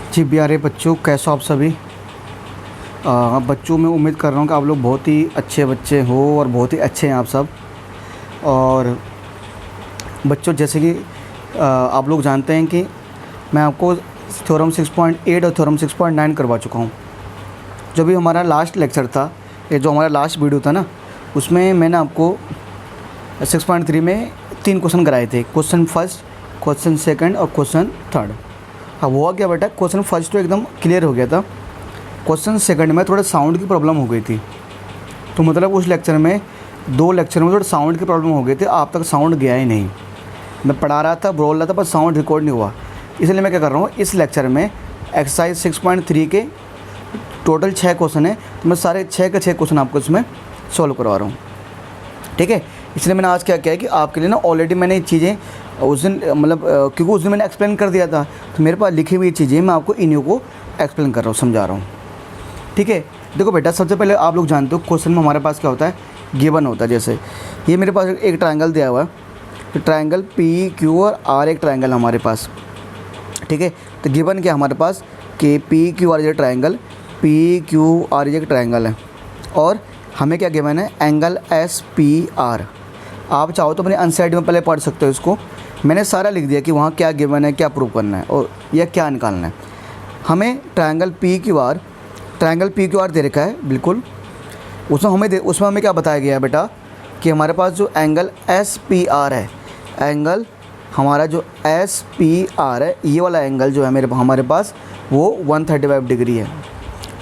जी प्यारे बच्चों, कैसे हो आप सभी। बच्चों मैं उम्मीद कर रहा हूँ कि आप लोग बहुत ही अच्छे बच्चे हो और बहुत ही अच्छे हैं आप सब। और बच्चों जैसे कि आप लोग जानते हैं कि मैं आपको थ्योरम 6.8 और थ्योरम 6.9 करवा चुका हूँ। जो भी हमारा लास्ट लेक्चर था, ये जो हमारा लास्ट वीडियो था ना, उसमें मैंने आपको 6.3 में 3 क्वेश्चन कराए थे। क्वेश्चन फर्स्ट, क्वेश्चन सेकंड और क्वेश्चन थर्ड। अब हुआ क्या बेटा, क्वेश्चन फर्स्ट तो एकदम क्लियर हो गया था। क्वेश्चन सेकंड में थोड़ा साउंड की प्रॉब्लम हो गई थी, तो मतलब उस लेक्चर में 2 लेक्चर में थोड़ा साउंड की प्रॉब्लम हो गई थी। आप तक साउंड गया ही नहीं। मैं पढ़ा रहा था, बोल रहा था, पर साउंड रिकॉर्ड नहीं हुआ। इसलिए मैं क्या कर रहा हूँ, इस लेक्चर में एक्सरसाइज 6.3 के टोटल 6 क्वेश्चन है, तो मैं सारे 6 के 6 क्वेश्चन आपको इसमें सॉल्व करवा रहा हूँ। ठीक है। इसलिए मैंने आज क्या किया है कि आपके लिए ना ऑलरेडी मैंने ये चीज़ें उस दिन मतलब क्योंकि उस दिन मैंने एक्सप्लेन कर दिया था, तो मेरे पास लिखी हुई चीज़ें मैं आपको इन्हीं को एक्सप्लेन कर रहा हूँ, समझा रहा हूँ। ठीक है। देखो बेटा, सबसे पहले आप लोग जानते हो क्वेश्चन में हमारे पास क्या होता है, गिवन होता है। जैसे ये मेरे पास एक ट्रायंगल दिया हुआ है, तो ट्रायंगल पी क्यू और आर एक ट्रायंगल हमारे पास। ठीक है। तो गिवन क्या हमारे पास कि पी क्यू आर ये ट्रायंगल, पी क्यू आर ये एक ट्रायंगल है, और हमें क्या गिवन है, एंगल एस पी आर। आप चाहो तो अपने अनसाइड में पहले पढ़ सकते हो इसको। मैंने सारा लिख दिया कि वहाँ क्या गिवन है, क्या प्रूव करना है और यह क्या निकालना है। हमें ट्रायंगल पी क्यू आर दे रखा है बिल्कुल। उसमें हमें क्या बताया गया है बेटा कि हमारे पास जो एंगल एस पी आर है, एंगल हमारा जो एस पी आर है, ये वाला एंगल जो है हमारे पास वो 135 डिग्री है।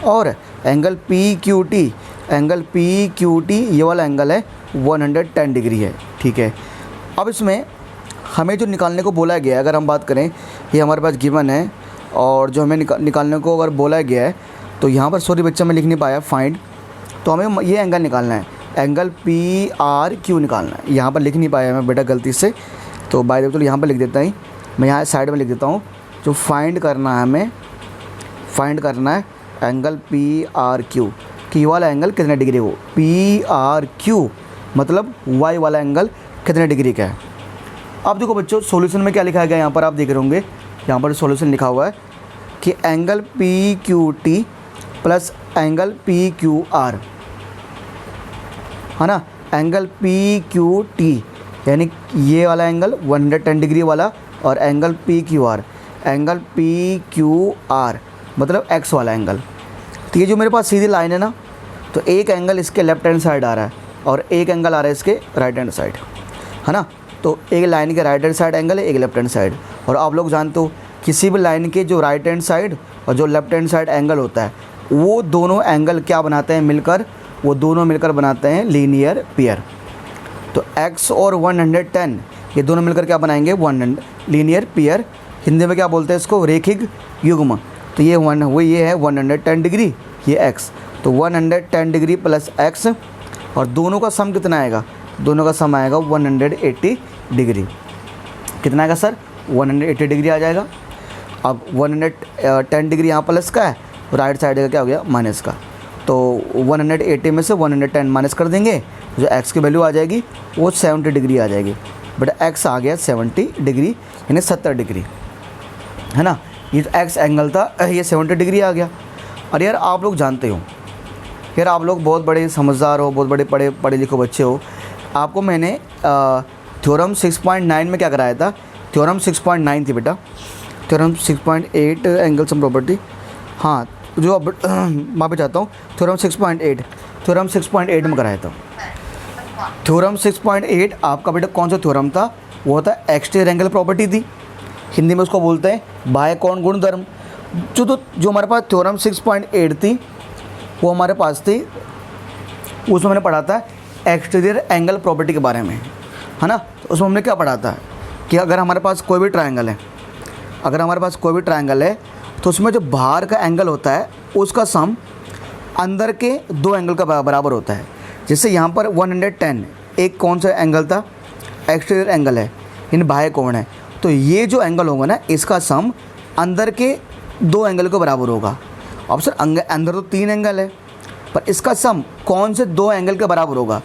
और एंगल पी क्यू टी ये वाला एंगल है 110 डिग्री है। ठीक है। अब इसमें हमें जो निकालने को बोला गया है, अगर हम बात करें, ये हमारे पास गिवन है और जो हमें निकालने को अगर बोला गया है, तो यहाँ पर सॉरी बच्चा मैं लिख नहीं पाया फाइंड, तो हमें ये एंगल निकालना है, एंगल पी आर क्यू निकालना है। यहाँ पर लिख नहीं पाया मैं बेटा गलती से, तो बाय द वे तो यहाँ पर लिख देता ही, मैं यहाँ साइड में लिख देता हूँ। जो फाइंड करना है, हमें फाइंड करना है एंगल पी आर क्यू, कि ये वाला एंगल कितने डिग्री हो, पी आर क्यू मतलब वाई वाला एंगल कितने डिग्री का है। अब देखो बच्चों, सॉल्यूशन में क्या लिखा गया, यहाँ पर आप देख रहे होंगे, यहाँ पर सॉल्यूशन लिखा हुआ है कि angle P Q T plus angle P Q are, है ना। एंगल पी क्यू टी यानी ये वाला एंगल 110 डिग्री वाला, और angle P Q R, angle P Q are मतलब एक्स वाला एंगल। तो ये जो मेरे पास सीधी लाइन है ना, तो एक एंगल इसके लेफ्ट हैंड साइड आ रहा है और एक एंगल आ रहा है इसके राइट हैंड साइड, है ना। तो एक लाइन के राइट हैंड साइड एंगल है, एक लेफ्ट हैंड साइड। और आप लोग जानते हो किसी भी लाइन के जो राइट हैंड साइड और जो लेफ्ट हैंड साइड एंगल होता है, वो दोनों एंगल क्या बनाते हैं मिलकर, वो दोनों मिलकर बनाते हैं लीनियर पेयर। तो x और 110 ये दोनों मिलकर क्या बनाएंगे, 100 लीनियर पेयर। हिंदी में क्या बोलते हैं इसको, रेखिक युग्म। तो ये ये है 110 डिग्री, ये x, तो 110 डिग्री प्लस x, और दोनों का सम कितना आएगा, दोनों का सम आएगा 180 डिग्री। कितना आएगा सर, 180 डिग्री आ जाएगा। अब 110 डिग्री यहाँ प्लस का है, राइट साइड का क्या हो गया माइनस का, तो 180 में से 110 माइनस कर देंगे, जो x की वैल्यू आ जाएगी वो 70 डिग्री आ जाएगी। बट x आ गया 70 डिग्री यानी 70 डिग्री, है ना। ये तो x एंगल था, ये 70 डिग्री आ गया। और यार आप लोग जानते हो, यार आप लोग बहुत बड़े समझदार हो, बहुत बड़े पढ़े लिखे बच्चे हो। आपको मैंने थ्योरम 6.9 में क्या कराया था, थ्योरम 6.9 थी बेटा, थ्योरम 6.8 एंगल सम प्रॉपर्टी, हाँ जो अब माफ़ी चाहता हूँ, थ्योरम 6.8 में कराया था। थ्योरम 6.8 आपका बेटा कौन सा थ्योरम था, वो था एक्सटीरियर एंगल प्रॉपर्टी थी, हिंदी में उसको बोलते हैं बाह्य कोण गुणधर्म। जो हमारे पास थ्योरम 6.8 थी, वो हमारे पास थी, उसमें मैंने पढ़ा था एक्सटीरियर एंगल प्रॉपर्टी के बारे में, है ना। तो उसमें हमने क्या पढ़ा था कि अगर हमारे पास कोई भी ट्रायंगल है, तो उसमें जो बाहर का एंगल होता है उसका सम अंदर के 2 एंगल का बराबर होता है। जैसे यहाँ पर 110 एक कौन सा एंगल था, एक्सटीरियर एंगल है, यानी बाह्य कोण है, तो ये जो एंगल होगा ना, इसका सम अंदर के 2 एंगल के बराबर होगा। अब सर अंदर तो 3 एंगल है, पर इसका सम कौन से 2 एंगल के बराबर होगा,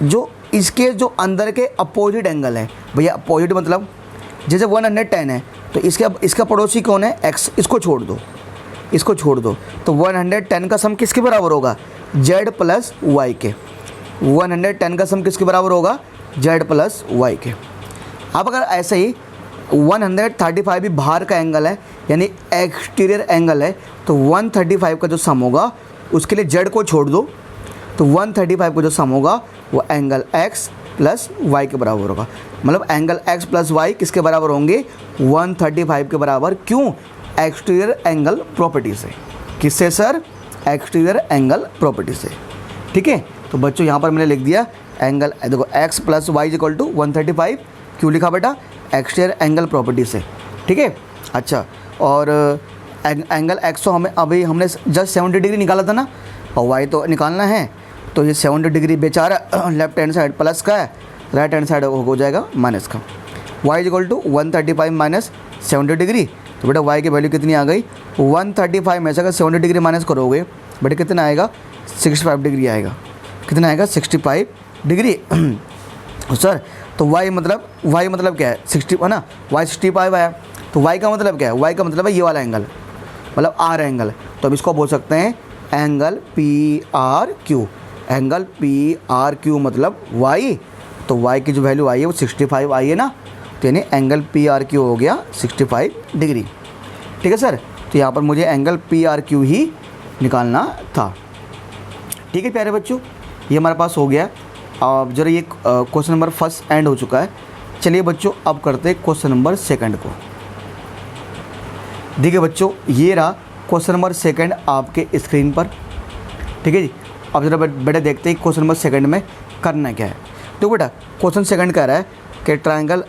जो इसके जो अंदर के अपोजिट एंगल है। भैया अपोजिट मतलब जैसे 110 है, तो इसका पड़ोसी कौन है, x, इसको छोड़ दो, इसको छोड़ दो, तो 110 का सम किसके बराबर होगा, z प्लस वाई के। 110 का सम किसके बराबर होगा, z प्लस वाई के। अब अगर ऐसे ही 135 भी बाहर का एंगल है, यानी एक्सटीरियर एंगल है, तो 135 का जो सम होगा उसके लिए z को छोड़ दो, तो 135 का जो सम होगा वो एंगल x प्लस वाई के बराबर होगा। मतलब एंगल x प्लस वाई किसके बराबर होंगे, 135 के बराबर। क्यों, एक्सटीरियर एंगल प्रॉपर्टी से। किससे सर, एक्सटीरियर एंगल प्रॉपर्टी से। ठीक है, तो बच्चों यहाँ पर मैंने लिख दिया एंगल, देखो x plus Y equal to 135। क्यों लिखा बेटा, एक्सटीरियर एंगल प्रॉपर्टी से। ठीक है, अच्छा, और एंगल x तो हमें अभी हमने जस्ट 70 डिग्री निकाला था ना, और y तो निकालना है, तो ये 70 डिग्री बेचारा लेफ्ट हैंड साइड प्लस का है, राइट हैंड साइड हो जाएगा माइनस का। y equal to 135 minus 70 degree, तो बेटा y की वैल्यू कितनी आ गई, 135 में से अगर 70 डिग्री माइनस करोगे बेटा कितना आएगा, 65 डिग्री आएगा। कितना आएगा, 65 डिग्री। सर तो y मतलब क्या है, 60 है ना, y 65 आया, तो y का मतलब क्या है, y का मतलब है ये वाला एंगल, मतलब r एंगल। तो अब इसको बोल सकते हैं एंगल PRQ। एंगल PRQ मतलब y, तो y की जो वैल्यू आई है वो 65 आई है ना, तो यानी एंगल PRQ हो गया 65 डिग्री। ठीक है सर, तो यहाँ पर मुझे एंगल PRQ ही निकालना था। ठीक है प्यारे बच्चों, ये हमारे पास हो गया। अब जरा ये क्वेश्चन नंबर फर्स्ट एंड हो चुका है। चलिए बच्चों अब करते हैं क्वेश्चन नंबर सेकंड को। देखिए बच्चों, ये रहा क्वेश्चन नंबर सेकंड आपके स्क्रीन पर। ठीक है जी, अब जरा बेटा देखते हैं क्वेश्चन नंबर सेकंड में करना क्या है। तो बेटा क्वेश्चन सेकंड कह रहा है कि ट्रायंगल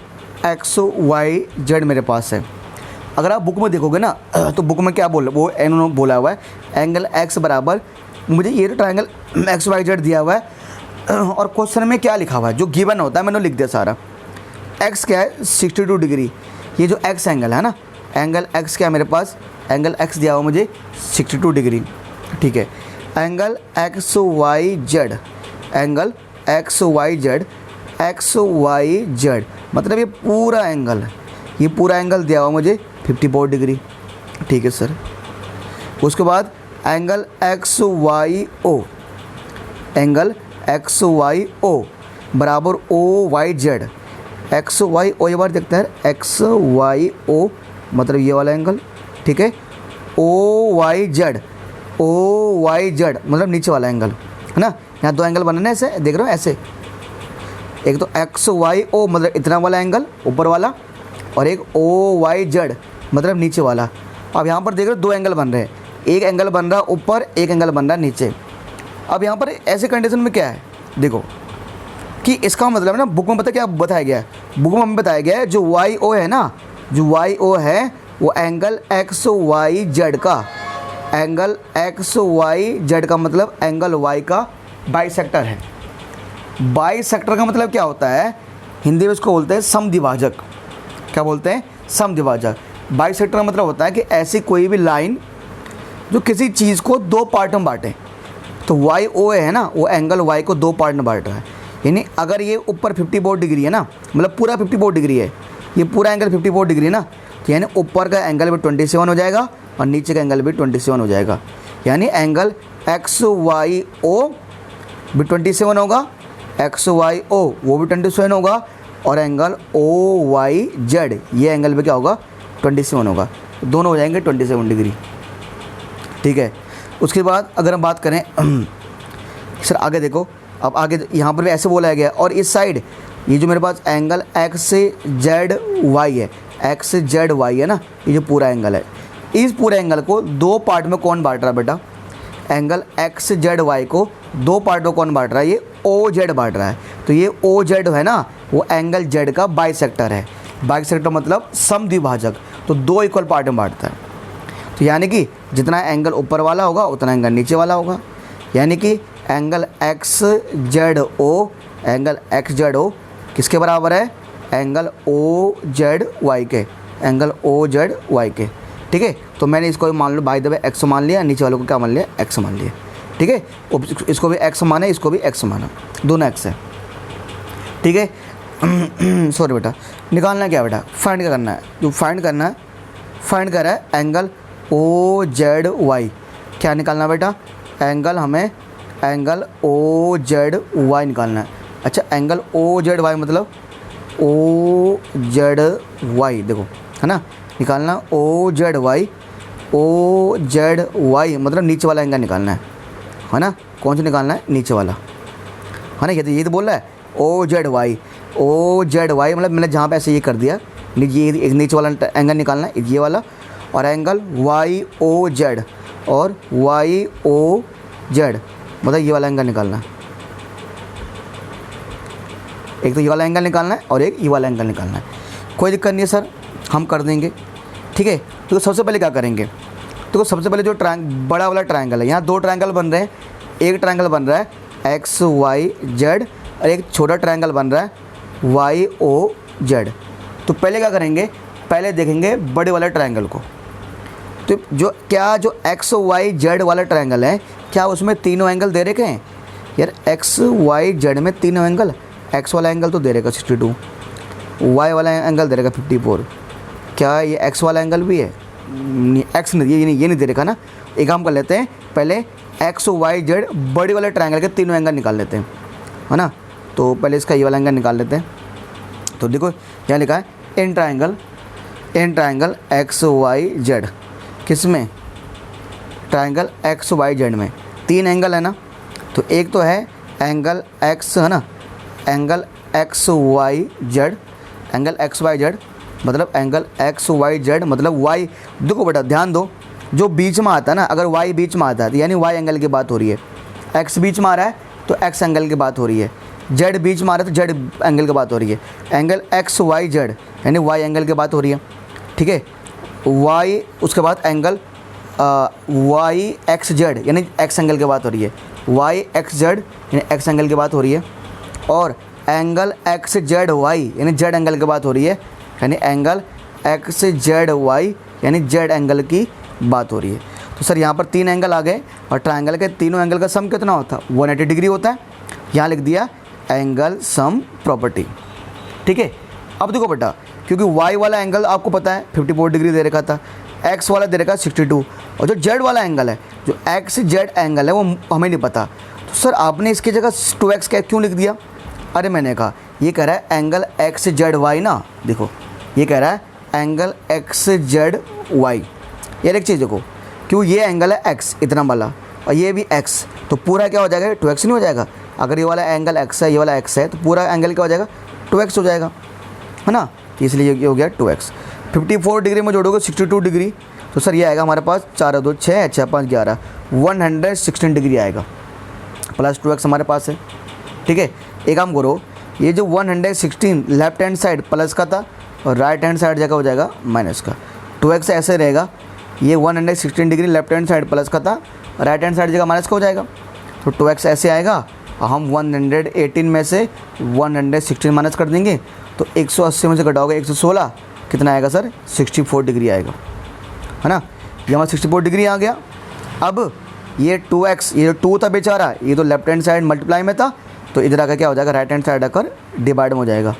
XYZ मेरे पास है। अगर आप बुक में देखोगे ना, तो बुक में क्या वो इन्होंने बोला हुआ है एंगल x बराबर, मुझे ये ट्रायंगल XYZ दिया हुआ है, और क्वेश्चन में क्या लिखा हुआ है जो गिवन होता है मैंने लिख दिया सारा। x क्या है, 62 डिग्री। ये जो x एंगल है ना, एंगल x क्या है मेरे पास, एंगल x दिया हुआ मुझे 62 डिग्री। ठीक है, एंगल XYZ, एंगल XYZ मतलब ये पूरा एंगल दिया हुआ मुझे 54 डिग्री। ठीक है सर, उसके बाद एंगल XYO, एंगल XYO बराबर OYZ। XYO ये बार देखते हैं, XYO मतलब ये वाला एंगल। ठीक है, OYZ मतलब नीचे वाला एंगल है ना। यहाँ दो एंगल बनने ऐसे देख रहे हो, ऐसे एक तो XYO मतलब इतना वाला एंगल ऊपर वाला, और एक OYZ मतलब नीचे वाला। अब यहाँ पर देख रहे हो दो एंगल बन रहे हैं, एक एंगल बन रहा ऊपर, एक एंगल बन रहा नीचे। अब यहाँ पर ऐसे कंडीशन में क्या है, देखो कि इसका मतलब है ना, बुक में पता क्या बताया गया है, बुक में हमें बताया गया है जो YO है ना, जो YO है वो एंगल XYZ का, एंगल XYZ का मतलब एंगल Y का बाइसेक्टर है। बाइसेक्टर का मतलब क्या होता है, हिंदी में इसको बोलते हैं समद्विभाजक। क्या बोलते हैं, समद्विभाजक। बाइसेक्टर का मतलब होता है कि ऐसी कोई भी लाइन जो किसी चीज़ को दो पार्ट में बांटे। तो YO है ना, वो एंगल Y को दो पार्ट में बांट रहा है। यानी अगर ये ऊपर 54 डिग्री है ना, मतलब पूरा 54 डिग्री है, ये पूरा एंगल 54 डिग्री है ना, तो यानी ऊपर का एंगल भी 27 हो जाएगा और नीचे का एंगल भी 27 हो जाएगा। यानी एंगल XYO भी 27 होगा, XYO वो भी 27 होगा, और एंगल OYZ ये एंगल भी क्या होगा, 27 होगा। दोनों हो जाएंगे 27 डिग्री। ठीक है, उसके बाद अगर हम बात करें सर आगे देखो, अब आगे यहाँ पर भी ऐसे बोला गया, और इस साइड ये जो मेरे पास एंगल XZY है, XZY है ना, ये जो पूरा एंगल है, इस पूरे एंगल को दो पार्ट में कौन बांट रहा है बेटा, एंगल XZY को दो पार्ट में कौन बांट रहा है, ये OZ बांट रहा है। तो ये OZ है ना, वो एंगल Z का बाइसेक्टर है। बाइसेक्टर मतलब समद्विभाजक, तो दो इक्वल पार्ट में बांटता है। तो यानी कि जितना एंगल ऊपर वाला होगा उतना एंगल नीचे वाला होगा। यानी कि एंगल XZO, एंगल XZO किसके बराबर है, एंगल OZY के, एंगल OZY के। ठीक है, तो मैंने इसको मान लो बाय द वे x मान लिया, नीचे वालों को क्या मान लिया, x मान लिया। ठीक है, इसको भी x माना, इसको भी x माना, दोनों x है। ठीक है, सॉरी बेटा, निकालना क्या बेटा, फाइंड क्या करना है, जो फाइंड करना है, फाइंड कर रहा है एंगल ओ जेड वाई, क्या निकालना बेटा, एंगल हमें एंगल ओ जेड वाई निकालना है। अच्छा एंगल ओ जेड वाई मतलब ओ जेड वाई, देखो है ना, निकालना O Z Y, O Z Y मतलब नीचे वाला एंगल निकालना है ना, कौन सा निकालना है, नीचे वाला, है ना, ये तो बोल रहा है O Z Y, O Z Y मतलब मैंने जहाँ पे ऐसे ये कर दिया, ये नीचे वाला एंगल निकालना है ये वाला, और एंगल वाई ओ जेड, और वाई ओ जेड मतलब ये वाला एंगल निकालना है, एक तो ये वाला एंगल निकालना है और एक ये वाला एंगल निकालना है। कोई दिक्कत नहीं है सर, हम कर देंगे, ठीक है। तो सबसे पहले क्या करेंगे, तो सबसे पहले जो बड़ा वाला ट्रायंगल है, यहाँ दो ट्रायंगल बन रहे हैं, एक ट्रायंगल बन रहा है एक्स वाई जेड और एक छोटा ट्रायंगल बन रहा है वाई ओ जेड। तो पहले क्या करेंगे, पहले देखेंगे बड़े वाले ट्रायंगल को। तो जो एक्स वाई जेड वाला ट्रायंगल है, क्या उसमें तीनों एंगल दे रखे हैं यार, एक्स वाई जेड में तीनों एंगल, एक्स वाला एंगल तो दे रखा 62, वाई वाला एंगल दे रखा 54, क्या ये एक्स वाला एंगल भी है, एक्स नहीं, ये नहीं दे रखा ना। एक काम कर लेते हैं, पहले एक्स वाई जेड बड़े वाले ट्रायंगल के तीनों एंगल निकाल लेते हैं, है ना। तो पहले इसका ये वाला एंगल निकाल लेते हैं। तो देखो यहाँ लिखा है in triangle X Y Z, किस में, ट्रायंगल एक्स वाई जेड में तीन एंगल है ना। तो एक तो है एंगल एक्स, है ना, angle X Y Z, angle X Y Z मतलब एंगल एक्स वाई जेड मतलब वाई, देखो बेटा ध्यान दो, जो बीच में आता है ना, अगर वाई बीच में आता है तो यानी वाई एंगल की बात हो रही है, एक्स बीच में आ रहा है तो एक्स एंगल की बात हो रही है, जेड बीच में आ रहा है तो जेड एंगल की बात हो रही है, एंगल एक्स वाई जेड यानी वाई एंगल की बात हो रही है, ठीक है। वाई उसके बाद एंगल वाई एक्स जेड यानी एक्स एंगल की बात हो रही है, वाई एक्स जेड यानी एक्स एंगल की बात हो रही है, और एंगल एक्स जेड वाई यानी जेड एंगल की बात हो रही है, यानी एंगल एक्स जेड वाई यानी जेड एंगल की बात हो रही है। तो सर यहाँ पर तीन एंगल आ गए और ट्रायंगल के तीनों एंगल का सम कितना होता है, 180 डिग्री होता है। यहाँ लिख दिया एंगल सम प्रॉपर्टी, ठीक है। अब देखो बेटा, क्योंकि वाई वाला एंगल आपको पता है 54 डिग्री दे रखा था, एक्स वाला दे रखा 62, और जो जेड वाला एंगल है, जो एक्स जेड एंगल है वो हमें नहीं पता। तो सर आपने इसकी जगह 2x क्यों लिख दिया, अरे मैंने कहा ये कह रहा है एंगल एक्स जेड वाई ना, देखो ये कह रहा है एंगल एक्स जेड वाई, यार एक चीज़ देखो, क्यों ये एंगल है एक्स इतना वाला और ये भी एक्स, तो पूरा क्या हो जाएगा 2x नहीं हो जाएगा, अगर ये वाला एंगल एक्स है ये वाला एक्स है तो पूरा एंगल क्या हो जाएगा 2x हो जाएगा, है ना। तो इसलिए ये हो गया 2x। 54 डिग्री में जोड़ोगे 62 डिग्री, तो सर ये आएगा हमारे पास 4 2 6 6 5 11 116 डिग्री आएगा, प्लस 2x हमारे पास है, ठीक है। एक काम करो, ये जो 116 लेफ्ट हैंड साइड प्लस का था और राइट हैंड साइड जगह हो जाएगा माइनस का, 2x ऐसे रहेगा, ये 116 degree left hand side plus का था, राइट हैंड साइड जगह माइनस का हो जाएगा, तो 2x ऐसे आएगा और हम 118 में से 116 माइनस कर देंगे, तो 180 में से घटाओगे 116, कितना आएगा सर 64 डिग्री आएगा, है ना। ये हमारा 64 डिग्री आ गया। अब ये 2x, ये जो 2 था बेचारा, ये तो लेफ्ट हैंड साइड मल्टीप्लाई में था, तो इधर आकर क्या हो जाएगा, राइट हैंड साइड आकर डिवाइड में हो जाएगा,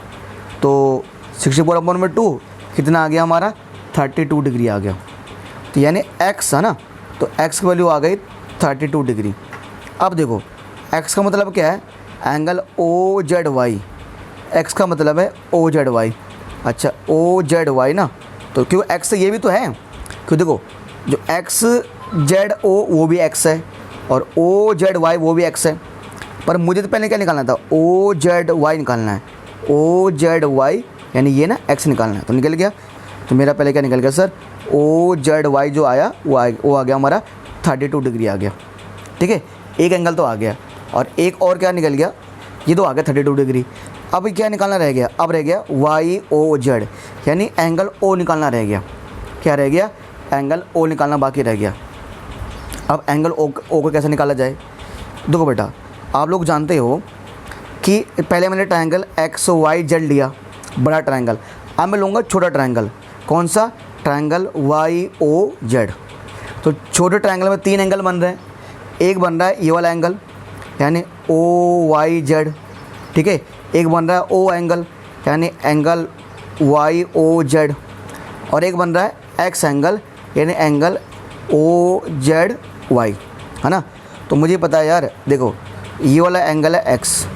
तो 64/2 कितना आ गया हमारा 32 डिग्री आ गया। तो यानी x है ना, तो x की वैल्यू आ गई 32 डिग्री। अब देखो x का मतलब क्या है, angle O Z Y, x का मतलब है ओ जेड वाई, अच्छा ओ जेड वाई ना, तो क्यों x ये भी तो है, क्यों देखो जो x जेड ओ वो भी x है और ओ जेड वाई वो भी x है, पर मुझे तो पहले क्या निकालना था, ओ जेड वाई निकालना है, ओ जेड वाई यानी ये ना x निकालना है, तो निकल गया। तो मेरा पहले क्या निकल गया सर, ओ जेड वाई जो आया वो आ गया हमारा 32 डिग्री आ गया, ठीक है। एक एंगल तो आ गया और एक और क्या निकल गया, ये तो आ गया 32 डिग्री। अब क्या निकालना रह गया, अब रह गया वाई ओ जेड यानी एंगल ओ निकालना रह गया, क्या रह गया, एंगल ओ निकालना बाकी रह गया। अब एंगल ओ को कैसे निकाला जाए, देखो बेटा आप लोग जानते हो कि पहले मैंने ट्रायंगल एक्स वाई जेड लिया बड़ा ट्रायंगल, अब मैं लूँगा छोटा ट्रायंगल, कौन सा, ट्रायंगल वाई ओ जेड। तो छोटे ट्रायंगल में 3 एंगल बन रहे हैं, एक बन रहा है ये वाला एंगल यानी ओ वाई जेड, ठीक है, एक बन रहा है ओ एंगल यानी एंगल वाई ओ जेड, और एक बन रहा है एक्स एंगल यानी एंगल ओ जेड वाई, है ना। तो मुझे पता है यार, देखो ये वाला एंगल है एक्स,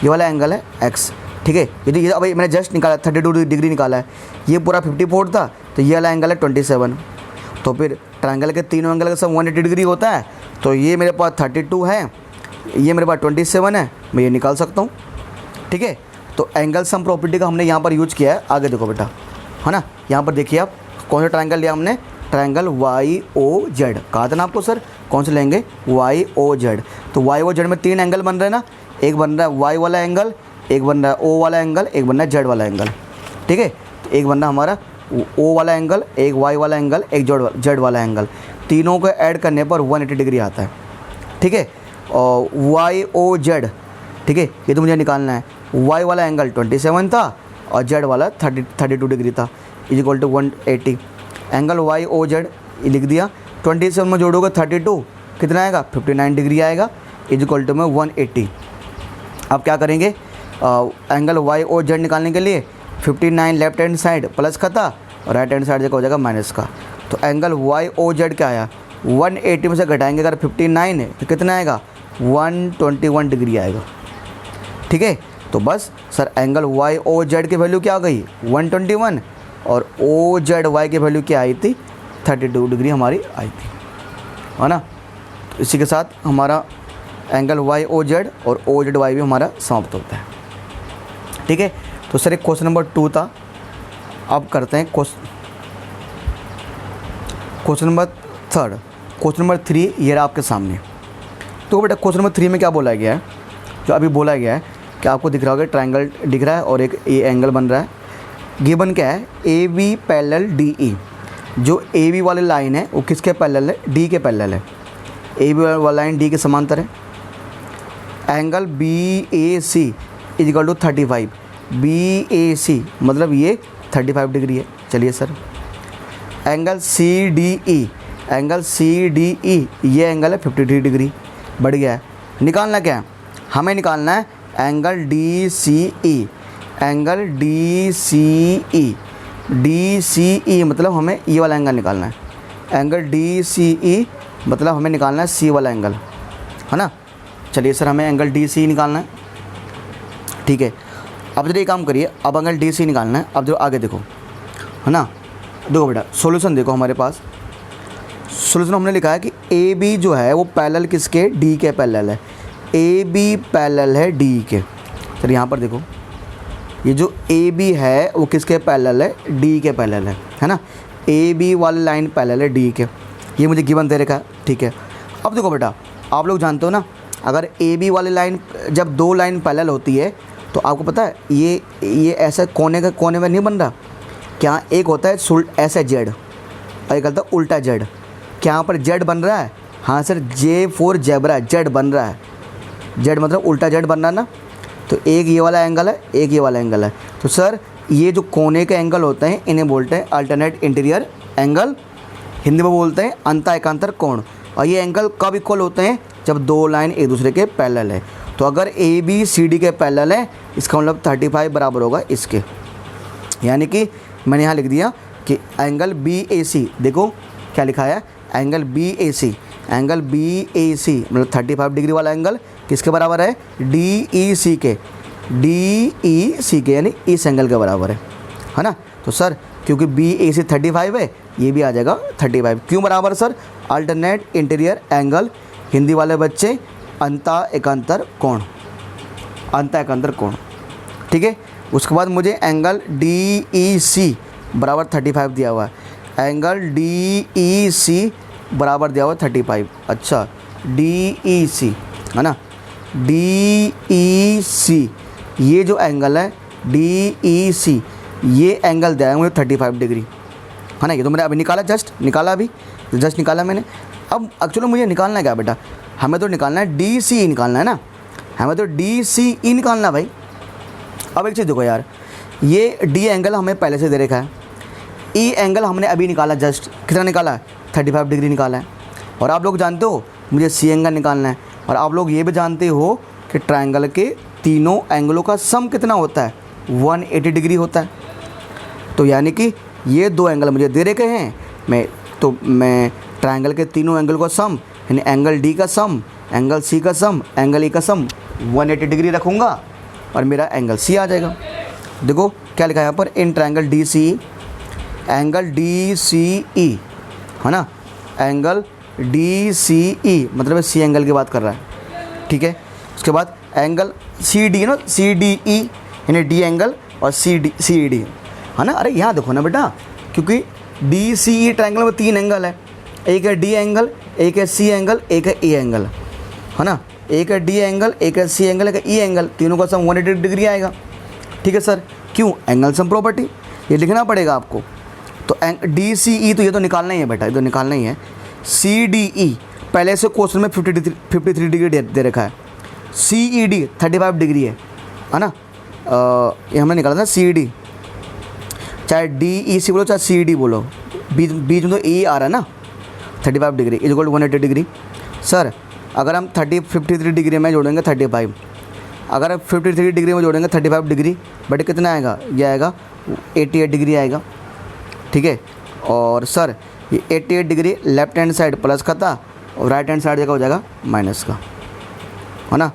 ये वाला एंगल है एक्स, ठीक है। यदि ये अभी मैंने जस्ट निकाला 32 डिग्री निकाला है, ये पूरा 54 था, तो ये वाला एंगल है 27। तो फिर ट्रायंगल के तीनों एंगल का सम 180 डिग्री होता है। तो ये मेरे पास 32 है, ये मेरे पास 27 है, मैं ये निकाल सकता हूँ, ठीक है। तो एंगल सम प्रॉपर्टी का हमने यहाँ पर यूज किया है। आगे देखो बेटा, है ना, यहाँ पर देखिए आप कौन सा ट्रायंगल लिया हमने, ट्रायंगल वाई ओ जेड। कहा था ना आपको सर कौन से लेंगे, वाई ओ जेड। तो वाई ओ जेड में 3 एंगल बन रहे हैं ना, एक बन रहा है वाई वाला एंगल, एक बन रहा है ओ वाला एंगल, एक बन रहा है जेड वाला एंगल, ठीक है। तो एक बन रहा है हमारा ओ वाला एंगल, एक वाई वाला एंगल, एक जेड वाला एंगल, तीनों को ऐड करने पर 180 डिग्री आता है, ठीक है। और वाई ओ जेड, ठीक है, ये तो मुझे निकालना है। वाई वाला एंगल 27 था और जेड वाला 32 डिग्री था, is equal to 180। Angle Y O Z ये लिख दिया, 27 में जोड़ोगे 32 कितना आएगा, 59 डिग्री आएगा, इज इक्वल टू में 180। अब क्या करेंगे, एंगल वाई ओ जेड निकालने के लिए 59 लेफ्ट हैंड साइड प्लस का था और राइट हैंड साइड जगह हो जाएगा माइनस का। तो एंगल वाई ओ जेड क्या आया, 180 में से घटाएंगे अगर 59 है तो कितना आएगा, 121 डिग्री आएगा, ठीक है। तो बस sir angle Y O Z की वैल्यू क्या आ गई, 121, और ओ जेड वाई की वैल्यू क्या आई थी, 32 डिग्री हमारी आई थी, है ना। तो इसी के साथ हमारा एंगल वाई ओ जेड और ओ जेड वाई भी हमारा समाप्त होता है, ठीक है। तो सर एक क्वेश्चन नंबर 2 था, अब करते हैं क्वेश्चन नंबर 3। क्वेश्चन नंबर 3 ये रहा आपके सामने। तो बेटा क्वेश्चन नंबर 3 में क्या बोला गया है, जो अभी बोला गया है कि आपको दिख रहा होगा ट्रायंगल दिख रहा है और एक ए एंगल बन रहा है। गिवन क्या है, A B parallel D E. जो ए बी वाली लाइन है वो किसके पैरेलल है, डी के पैरेलल है। ए बी वाली लाइन डी के समांतर है। Angle B A C is equal to 35। B A C मतलब ये 35 डिग्री है। चलिए sir, angle C D E, angle C D E ये एंगल है 53 डिग्री, बढ़ गया है। निकालना क्या है, हमें निकालना है एंगल डी सी ई। एंगल डी सी ई, डी सी ई मतलब हमें ये वाला एंगल निकालना है। एंगल डी सी ई मतलब हमें निकालना है सी वाला एंगल, है ना। चलिए सर, हमें एंगल डी सी निकालना है, ठीक है। अब जरा ये काम करिए, अब एंगल डी सी निकालना है। अब जो आगे देखो, है ना, देखो बेटा सॉल्यूशन देखो हमारे पास। सॉल्यूशन हमने लिखा है कि ए बी जो है वो पैरेलल किसके, डी के पैरेलल है। ए बी पैरेलल है डी के। सर यहाँ पर देखो, ये जो ए बी है वो किसके पैरेलल है, डी के पैरेलल है ना। ए बी वाली लाइन पैरेलल है डी के, ये मुझे गिवन दे रखा है, ठीक है। अब देखो बेटा, आप लोग जानते हो ना, अगर ए बी वाली लाइन जब 2 लाइन पैरेलल होती है तो आपको पता है ये ऐसा कोने में नहीं बन रहा क्या, एक होता है ऐसा जेड और एक होता है उल्टा जेड। क्या यहाँ पर जेड बन रहा है, हाँ sir, J for zebra Z बन रहा है। जेड मतलब उल्टा जेड बन रहा है ना। तो एक ये वाला एंगल है, एक ये वाला एंगल है। तो सर ये जो कोने के एंगल होते हैं इन्हें बोलते हैं अल्टरनेट इंटीरियर एंगल, हिंदी में बोलते हैं अंतः एकांतर कोण। और ये एंगल कब इक्वल होते हैं, जब 2 लाइन एक दूसरे के पैरेलल है। तो अगर ए बी सी डी के पैरेलल है, इसका मतलब 35 बराबर होगा इसके। यानी कि मैंने यहाँ लिख दिया कि एंगल बी ए सी, देखो क्या लिखा है, angle B A C, angle B A C मतलब 35 डिग्री वाला एंगल किसके बराबर है, डी ई सी के, डी ई सी के यानी इस एंगल के बराबर है ना। तो सर क्योंकि बी ए सी 35 है, ये भी आ जाएगा 35। क्यों बराबर sir, alternate interior angle, Hindi वाले बच्चे अंतः एकांतर कोण, अंतः एकांतर कोण, ठीक है। उसके बाद मुझे एंगल डी ई सी बराबर 35 दिया हुआ है। एंगल डी ई सी बराबर दिया हुआ 35। अच्छा, डी ई सी है ना, डी ई सी ये जो एंगल है डी ई सी, ये एंगल दिया है मुझे 35 डिग्री, है ना। ये तो मैंने अभी निकाला, जस्ट निकाला मैंने। अब एक्चुअली मुझे निकालना है क्या बेटा, हमें तो निकालना है डी सी ई निकालना है ना, हमें तो डी सी ई निकालना भाई। अब एक चीज़ देखो यार, ये डी एंगल हमें पहले से दे रखा है, ई एंगल हमने अभी निकाला, जस्ट कितना निकाला है, 35 डिग्री निकाला है। और आप लोग जानते हो मुझे सी एंगल निकालना है, और आप लोग ये भी जानते हो कि ट्रायंगल के तीनों एंगलों का सम कितना होता है, 180 डिग्री होता है। तो यानी कि ये 2 एंगल मुझे दे रखे हैं, मैं तो मैं ट्रायंगल के तीनों एंगल का सम, यानी एंगल डी का सम, एंगल सी का सम, एंगल ई का सम 180 डिग्री रखूँगा और मेरा एंगल सी आ जाएगा। देखो क्या लिखा है यहाँ पर, in triangle D C, angle D C E, है ना, एंगल डी सी ई मतलब सी एंगल की बात कर रहा है, ठीक है। उसके बाद एंगल सी डी है ना, सी डी ई यानी डी एंगल और सी ई डी, है ना। अरे यहाँ देखो ना बेटा, क्योंकि डी सी ई ट्रायंगल में 3 एंगल है, एक है डी एंगल, एक है सी एंगल, एक है ई एंगल, है ना। एक है डी एंगल, एक है सी एंगल, एक है ई एंगल, तीनों का सम 180 डिग्री आएगा, ठीक है सर। क्यों? एंगल सम प्रॉपर्टी, ये लिखना पड़ेगा आपको। तो डी सी ई तो ये तो निकालना ही है बेटा, ये तो निकालना ही है। सी डी ई पहले से क्वेश्चन में 53 डिग्री दे रखा है, सी ई डी 35 डिग्री है ना। ये हमने निकाला था सी डी, चाहे डी ई सी बोलो चाहे सी डी बोलो, बीच में तो ई आ रहा है ना, 35 degree is equal to 180 degree. Sir अगर हम 53 डिग्री में जोड़ेंगे 35, अगर 53 डिग्री में जोड़ेंगे 35 डिग्री, बट कितना आएगा? ये आएगा 88 डिग्री आएगा, ठीक है। और सर ये 88 degree left hand side plus का था और राइट हैंड साइड जगह हो जाएगा माइनस का, है ना।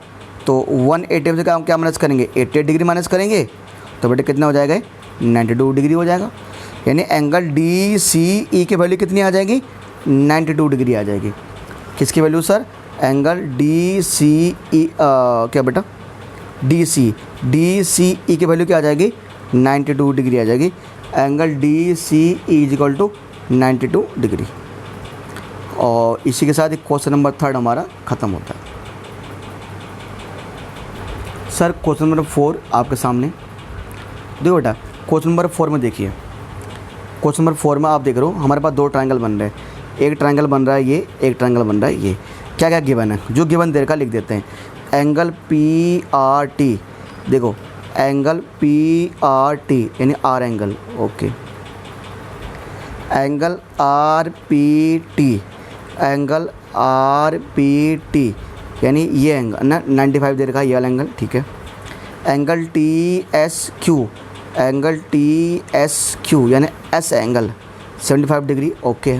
तो 180 से क्या माइनस करेंगे? 88 डिग्री माइनस करेंगे तो बेटे कितना हो जाएगा? 92 डिग्री हो जाएगा। यानी एंगल डी सी ई की वैल्यू कितनी आ जाएगी? 92 डिग्री आ जाएगी। किसकी value sir? Angle D C E, क्या बेटा, डी सी ई की वैल्यू क्या आ जाएगी? 92 डिग्री आ जाएगी। Angle D C E is equal to 92 degree. और इसी के साथ एक क्वेश्चन नंबर 3 हमारा ख़त्म होता है। सर क्वेश्चन नंबर 4 आपके सामने देखो बेटा। क्वेश्चन नंबर 4 में देखिए, क्वेश्चन नंबर 4 में आप देख रहे हो हमारे पास 2 ट्रायंगल बन रहे हैं, एक ट्रायंगल बन रहा है ये, एक ट्रायंगल बन रहा है ये। क्या क्या गिवन है? जो गिवन दे रखा लिख देते हैं। एंगल पी आर टी, देखो एंगल पी आर टी यानी R angle, okay. Angle R P T, angle R P T यानी ये एंगल ना 95 दे रखा है, ये वाला एंगल, ठीक है। Angle T S Q, angle T S Q यानी एस एंगल 75 डिग्री, ओके।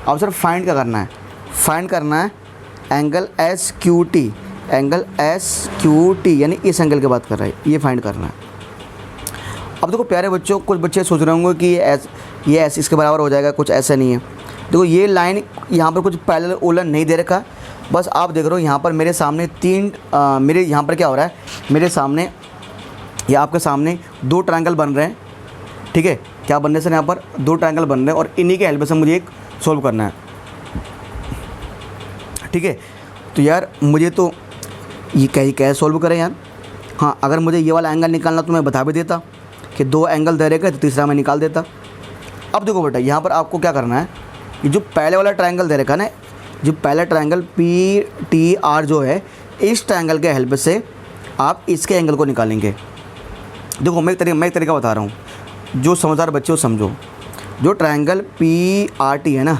अब सर फाइंड क्या करना है? फाइंड करना है angle S Q T, angle S Q T यानी इस एंगल की बात कर रहा है, ये फाइंड करना है। अब देखो प्यारे बच्चों, कुछ बच्चे सोच रहे होंगे कि ये एस इसके बराबर हो जाएगा, कुछ ऐसा नहीं है। देखो ये लाइन यहाँ पर कुछ पैरेलल ओलन नहीं दे रखा, बस आप देख रहे हो यहाँ पर मेरे सामने मेरे यहाँ पर क्या हो रहा है, मेरे सामने या आपके सामने 2 ट्रायंगल बन रहे हैं, ठीक है। क्या बन रहे हैं सर? यहाँ पर 2 ट्रायंगल बन रहे हैं और इन्हीं के हेल्प से मुझे एक सोल्व करना है, ठीक है। तो यार मुझे तो ये कैसे सोल्व करें यार? हाँ, अगर मुझे ये वाला एंगल निकालना तो मैं बता भी देता कि 2 एंगल दे रखे तो तीसरा मैं निकाल देता। अब देखो बेटा, यहाँ पर आपको क्या करना है, ये जो पहले वाला ट्रायंगल दे रखा है ना, जो पहला ट्रायंगल पी टी आर जो है, इस ट्रायंगल के हेल्प से आप इसके एंगल को निकालेंगे। देखो मैं एक तरीका बता रहा हूँ, जो समझदार बच्चे हो समझो। जो ट्रायंगल पी आर टी है ना,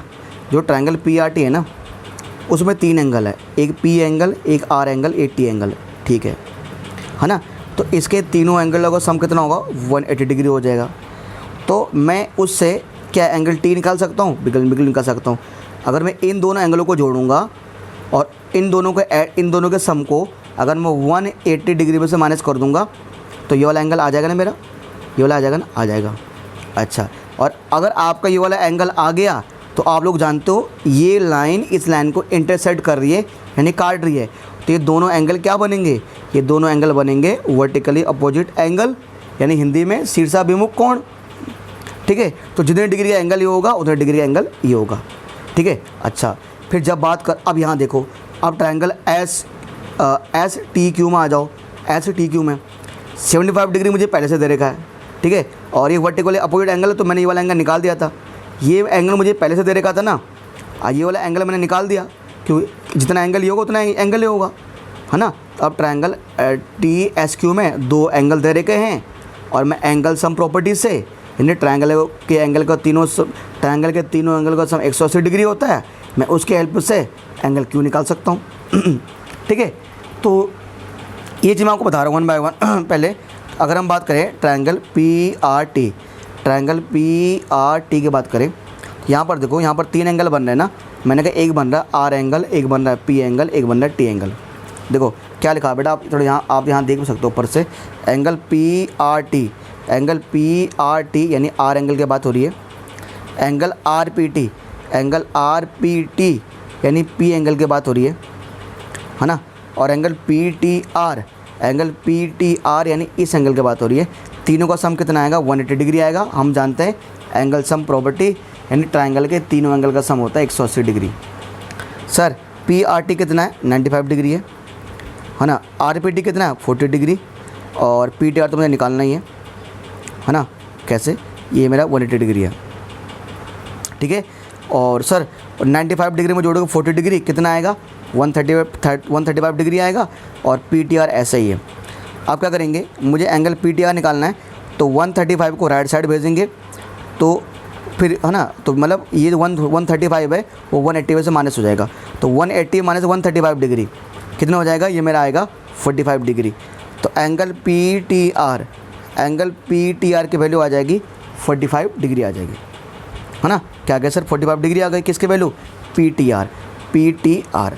जो ट्रायंगल पी आर टी है ना, उसमें 3 एंगल है, एक पी एंगल, एक आर एंगल, एक टी एंगल, ठीक है ना। तो इसके तीनों एंगलों का सम कितना होगा? 180 डिग्री हो जाएगा। तो मैं उससे क्या एंगल टी निकाल सकता हूँ? बिल्कुल निकाल सकता हूँ। अगर मैं इन दोनों एंगलों को जोड़ूंगा और इन दोनों के सम को अगर मैं 180 डिग्री में से माइनस कर दूंगा तो ये वाला एंगल आ जाएगा ना मेरा, ये वाला आ जाएगा ना, आ जाएगा। अच्छा, और अगर आपका ये वाला एंगल आ गया तो आप लोग जानते हो ये लाइन इस लाइन को इंटरसेक्ट कर रही है यानी काट रही है, तो ये दोनों एंगल क्या बनेंगे? ये दोनों एंगल बनेंगे वर्टिकली अपोजिट एंगल, यानी हिंदी में शीर्षाभिमुख कोण, ठीक है। तो जितने डिग्री का एंगल ये होगा उतने डिग्री का एंगल ये होगा, ठीक है। अच्छा, फिर जब बात कर, अब यहाँ देखो, अब ट्रायंगल एस टी क्यू में आ जाओ। एस टी क्यू में 75 डिग्री मुझे पहले से दे रखा है, ठीक है। और ये वर्टिकली अपोजिट एंगल है तो मैंने ये वाला एंगल निकाल दिया था। ये एंगल मुझे पहले से दे रखा था ना, ये वाला एंगल मैंने निकाल दिया, क्योंकि जितना एंगल ये होगा उतना एंगल ये होगा, है ना। अब ट्रायंगल टी एस क्यू में 2 एंगल दे रखे हैं और मैं एंगल सम प्रॉपर्टी से, यानी ट्रायंगल के एंगल का ट्रायंगल के तीनों एंगल का सम 180 डिग्री होता है, मैं उसके हेल्प से एंगल क्यू निकाल सकता हूँ, ठीक है। तो ये चीज़ मैं आपको बता रहा हूँ 1 बाय 1। पहले अगर हम बात करें triangle P R T, triangle P R T की बात करें यहाँ पर देखो, यहाँ पर 3 एंगल बन रहे हैं ना, मैंने कहा एक बन रहा है आर एंगल, एक बन रहा है पी एंगल, एक बन रहा है टी एंगल। देखो क्या लिखा है बेटा, आप थोड़ा यहाँ आप यहाँ देख सकते हो ऊपर से, angle P R T, angle P R T यानी आर एंगल की बात हो रही है, angle R P T, angle R P T यानी पी एंगल की बात हो रही है ना, और angle P T are, angle P T are यानी इस एंगल की बात हो रही है। तीनों का सम कितना आएगा, 180 डिग्री आएगा। हम जानते हैं एंगल सम प्रॉपर्टी, यानी ट्रायंगल के तीनों एंगल का सम होता है 180 degree. Sir P R T कितना है, 95 डिग्री है ना, आर पी टी कितना है 40 डिग्री, और पी टी आर तो मुझे निकालना ही है ना। कैसे, ये मेरा 180 डिग्री है, ठीक है। और सर 95 डिग्री में जोड़ोगे 40 डिग्री कितना आएगा, 135 डिग्री आएगा, और पी टी आर ऐसा ही है। आप क्या करेंगे, मुझे एंगल पी टी आर निकालना है, तो 135 को राइट साइड भेजेंगे, तो फिर है ना, तो मतलब ये 135 है वो 180 से माइनस हो जाएगा, तो 180 माइनस 135 डिग्री कितना हो जाएगा, ये मेरा आएगा 45 डिग्री। तो angle P T are, angle P T are की वैल्यू आ जाएगी 45 डिग्री आ जाएगी, है ना। क्या गया सर, 45 डिग्री आ गई, किसके value, P T are, P T are.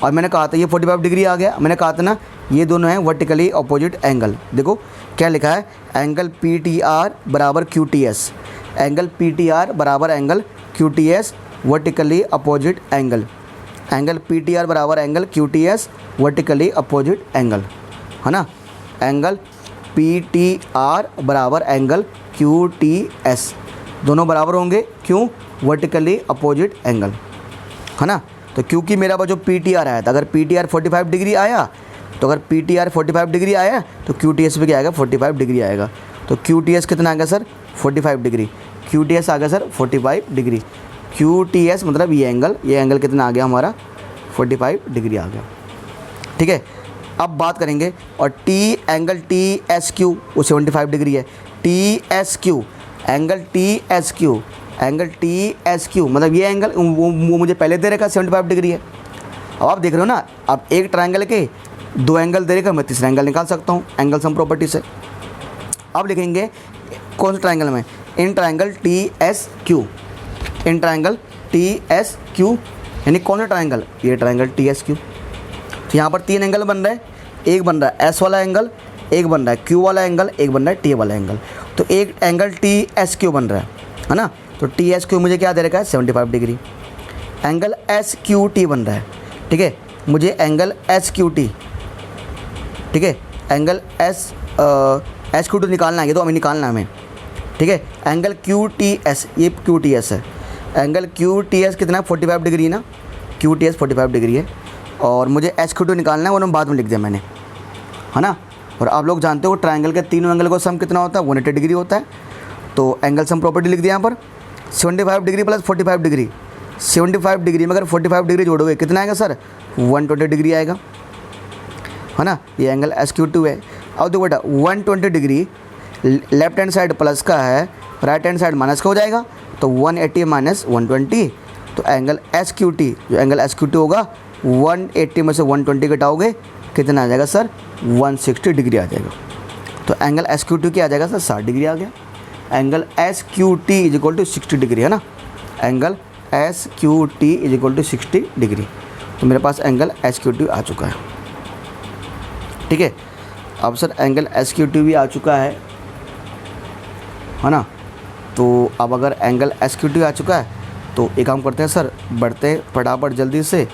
और मैंने कहा था ये 45 डिग्री आ गया, मैंने कहा था ना ये दोनों हैं वर्टिकली अपोजिट एंगल। देखो क्या लिखा है, एंगल पी टी आर बराबर Q T S, angle P T R बराबर angle Q T S vertically opposite angle, angle P T R बराबर angle Q T S vertically opposite angle, है ना। Angle P T R बराबर angle Q T S, दोनों बराबर होंगे, क्यों, vertically opposite angle, है ना। तो क्योंकि मेरा वो जो पी टी आर आया था, अगर पी टी आर 45 डिग्री आया, तो अगर पी टी आर 45 डिग्री आया तो क्यू टी एस भी क्या आएगा, 45 डिग्री आएगा। तो क्यू टी एस कितना आ गया sir, 45 degree, Q T S आ गया sir 45 degree, Q T S मतलब ये एंगल कितना आ गया हमारा, 45 डिग्री आ गया, ठीक है। अब बात करेंगे, और T angle T S Q वो 75 डिग्री है, T S Q, angle T S Q, angle T S Q मतलब ये एंगल वो मुझे पहले दे रखा 75 डिग्री है। अब आप देख रहे हो ना, अब एक ट्रायंगल के 2 एंगल दे रखा, मैं तीसरा एंगल निकाल सकता हूँ एंगल सम प्रॉपर्टी से। अब लिखेंगे कौन से ट्रायंगल में, in triangle T S Q, in triangle T S Q यानी कौन सा ट्रायंगल, ये ट्रायंगल टी एस क्यू। तो यहाँ पर 3 एंगल बन रहे हैं, एक बन रहा है एस वाला एंगल, एक बन रहा है क्यू वाला एंगल, एक बन रहा है टी वाला एंगल। तो एक एंगल टी एस क्यू बन रहा है ना, तो टी एस क्यू मुझे क्या दे रखा है 75 degree. Angle S Q T बन रहा है, ठीक है, मुझे एंगल एस क्यू टी, ठीक है, एंगल एस क्यू टी निकालना है, ये तो हमें निकालना है हमें, ठीक है। एंगल क्यू टी एस, ये क्यू टी एस है, एंगल क्यू टी एस कितना है 45 डिग्री ना, क्यू टी एस 45 डिग्री है, और मुझे एस क्यू टी निकालना है, वो बाद में लिख दिया मैंने, है ना। और आप लोग जानते हो ट्रायंगल के तीनों एंगल का सम कितना होता है, 180 डिग्री होता है। तो एंगल सम प्रॉपर्टी लिख दिया यहाँ पर, 75 डिग्री प्लस 45 डिग्री, 75 डिग्री में अगर 45 डिग्री जोड़ोगे कितना आएगा सर, 120 डिग्री आएगा, है ना। ये एंगल एस क्यू टू है। अब देखो बेटा 120 degree left hand side plus का है, राइट हैंड साइड माइनस का हो जाएगा, तो 180 माइनस 120, तो एंगल एस क्यू टी, जो एंगल एस क्यू टी होगा 180 में से 120 घटाओगे कितना आ जाएगा सर, 160 डिग्री आ जाएगा। तो एंगल एस क्यू टी क्या आ जाएगा सर, 60 डिग्री आ गया। Angle S Q T is equal to 60 degree, है ना, angle S Q T is equal to 60 degree. तो मेरे पास एंगल एस क्यू टी आ चुका है, ठीक है। अब sir angle S Q T भी आ चुका है ना। तो अब अगर एंगल एस क्यू टी आ चुका है तो एक काम करते हैं सर, बढ़ते हैं फटाफट जल्दी से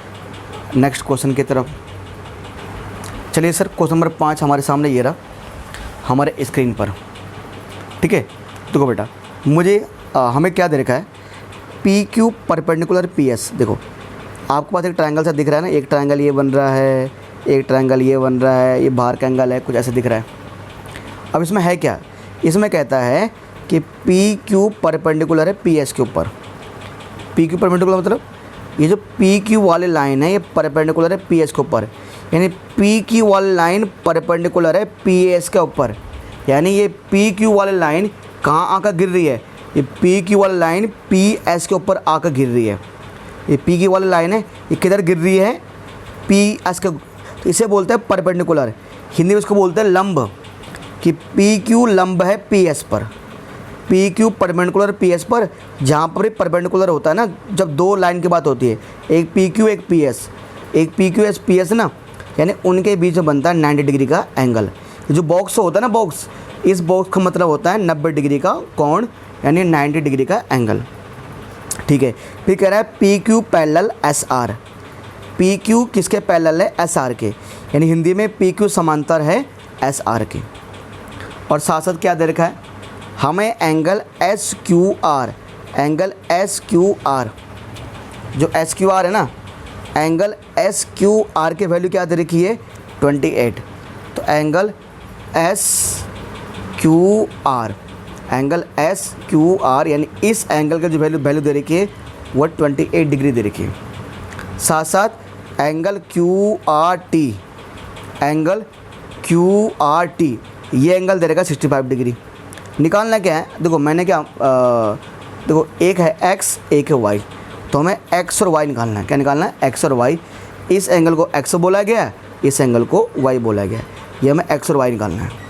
नेक्स्ट क्वेश्चन की तरफ। चलिए सर, क्वेश्चन नंबर 5 हमारे सामने ये रहा हमारे स्क्रीन पर, ठीक है। देखो बेटा मुझे हमें क्या दे रखा है, P Q perpendicular P S. देखो आपके पास एक ट्रायंगल सा दिख रहा है ना, एक ट्रायंगल ये बन रहा है, एक ट्रायंगल ये बन रहा है, ये बाहर का एंगल है, कुछ ऐसे दिख रहा है। अब इसमें है क्या, इसमें कहता है कि पी क्यू परपेंडिकुलर है पी एस के ऊपर। पी क्यू परपेंडिकुलर मतलब ये जो पी क्यू वाली लाइन है ये परपेंडिकुलर है पी एस के ऊपर, यानी पी क्यू वाली लाइन परपेंडिकुलर है पी एस के ऊपर, यानी ये पी क्यू वाली लाइन कहाँ आकर गिर रही है, ये पी क्यू वाली लाइन पी एस के ऊपर आकर गिर रही है। ये पी क्यू वाली लाइन है, ये किधर गिर रही है, पी एस के, तो इसे बोलते हैं परपेंडिकुलर, हिंदी में इसको बोलते हैं लंब, कि पी क्यू लंब है पी एस पर, P Q perpendicular P S पर, जहाँ पर भी परपेंडिकुलर होता है ना, जब दो लाइन की बात होती है, एक पी क्यू एक पी एस, एक P Q S P S ना, यानी उनके बीच में बनता है 90 डिग्री का एंगल। जो बॉक्स होता है ना बॉक्स, इस बॉक्स का मतलब होता है 90 डिग्री का कोण, यानी 90 डिग्री का एंगल। ठीक है, फिर कह रहा है P Q parallel S R. P Q किसके पैरेलल है? एस आर के, यानी हिंदी में पी क्यू समांतर है एस आर के। और साथ साथ क्या दे रखा है, हमें angle S Q R, angle S Q R, जो एस क्यू आर है ना, एंगल एस क्यू आर की वैल्यू क्या दे रखी है? 28। तो angle S Q R, angle S Q R यानी इस एंगल का जो वैल्यू दे रखी है वो 28 डिग्री दे रखी है। साथ साथ angle Q R T, angle Q R T ये एंगल दे रखा 65 डिग्री। निकालना क्या है? देखो मैंने क्या देखो एक है x एक है y, तो हमें x और y निकालना है। क्या निकालना है? x और y। इस एंगल को x बोला गया, इस एंगल को y बोला गया, ये हमें x और y निकालना है।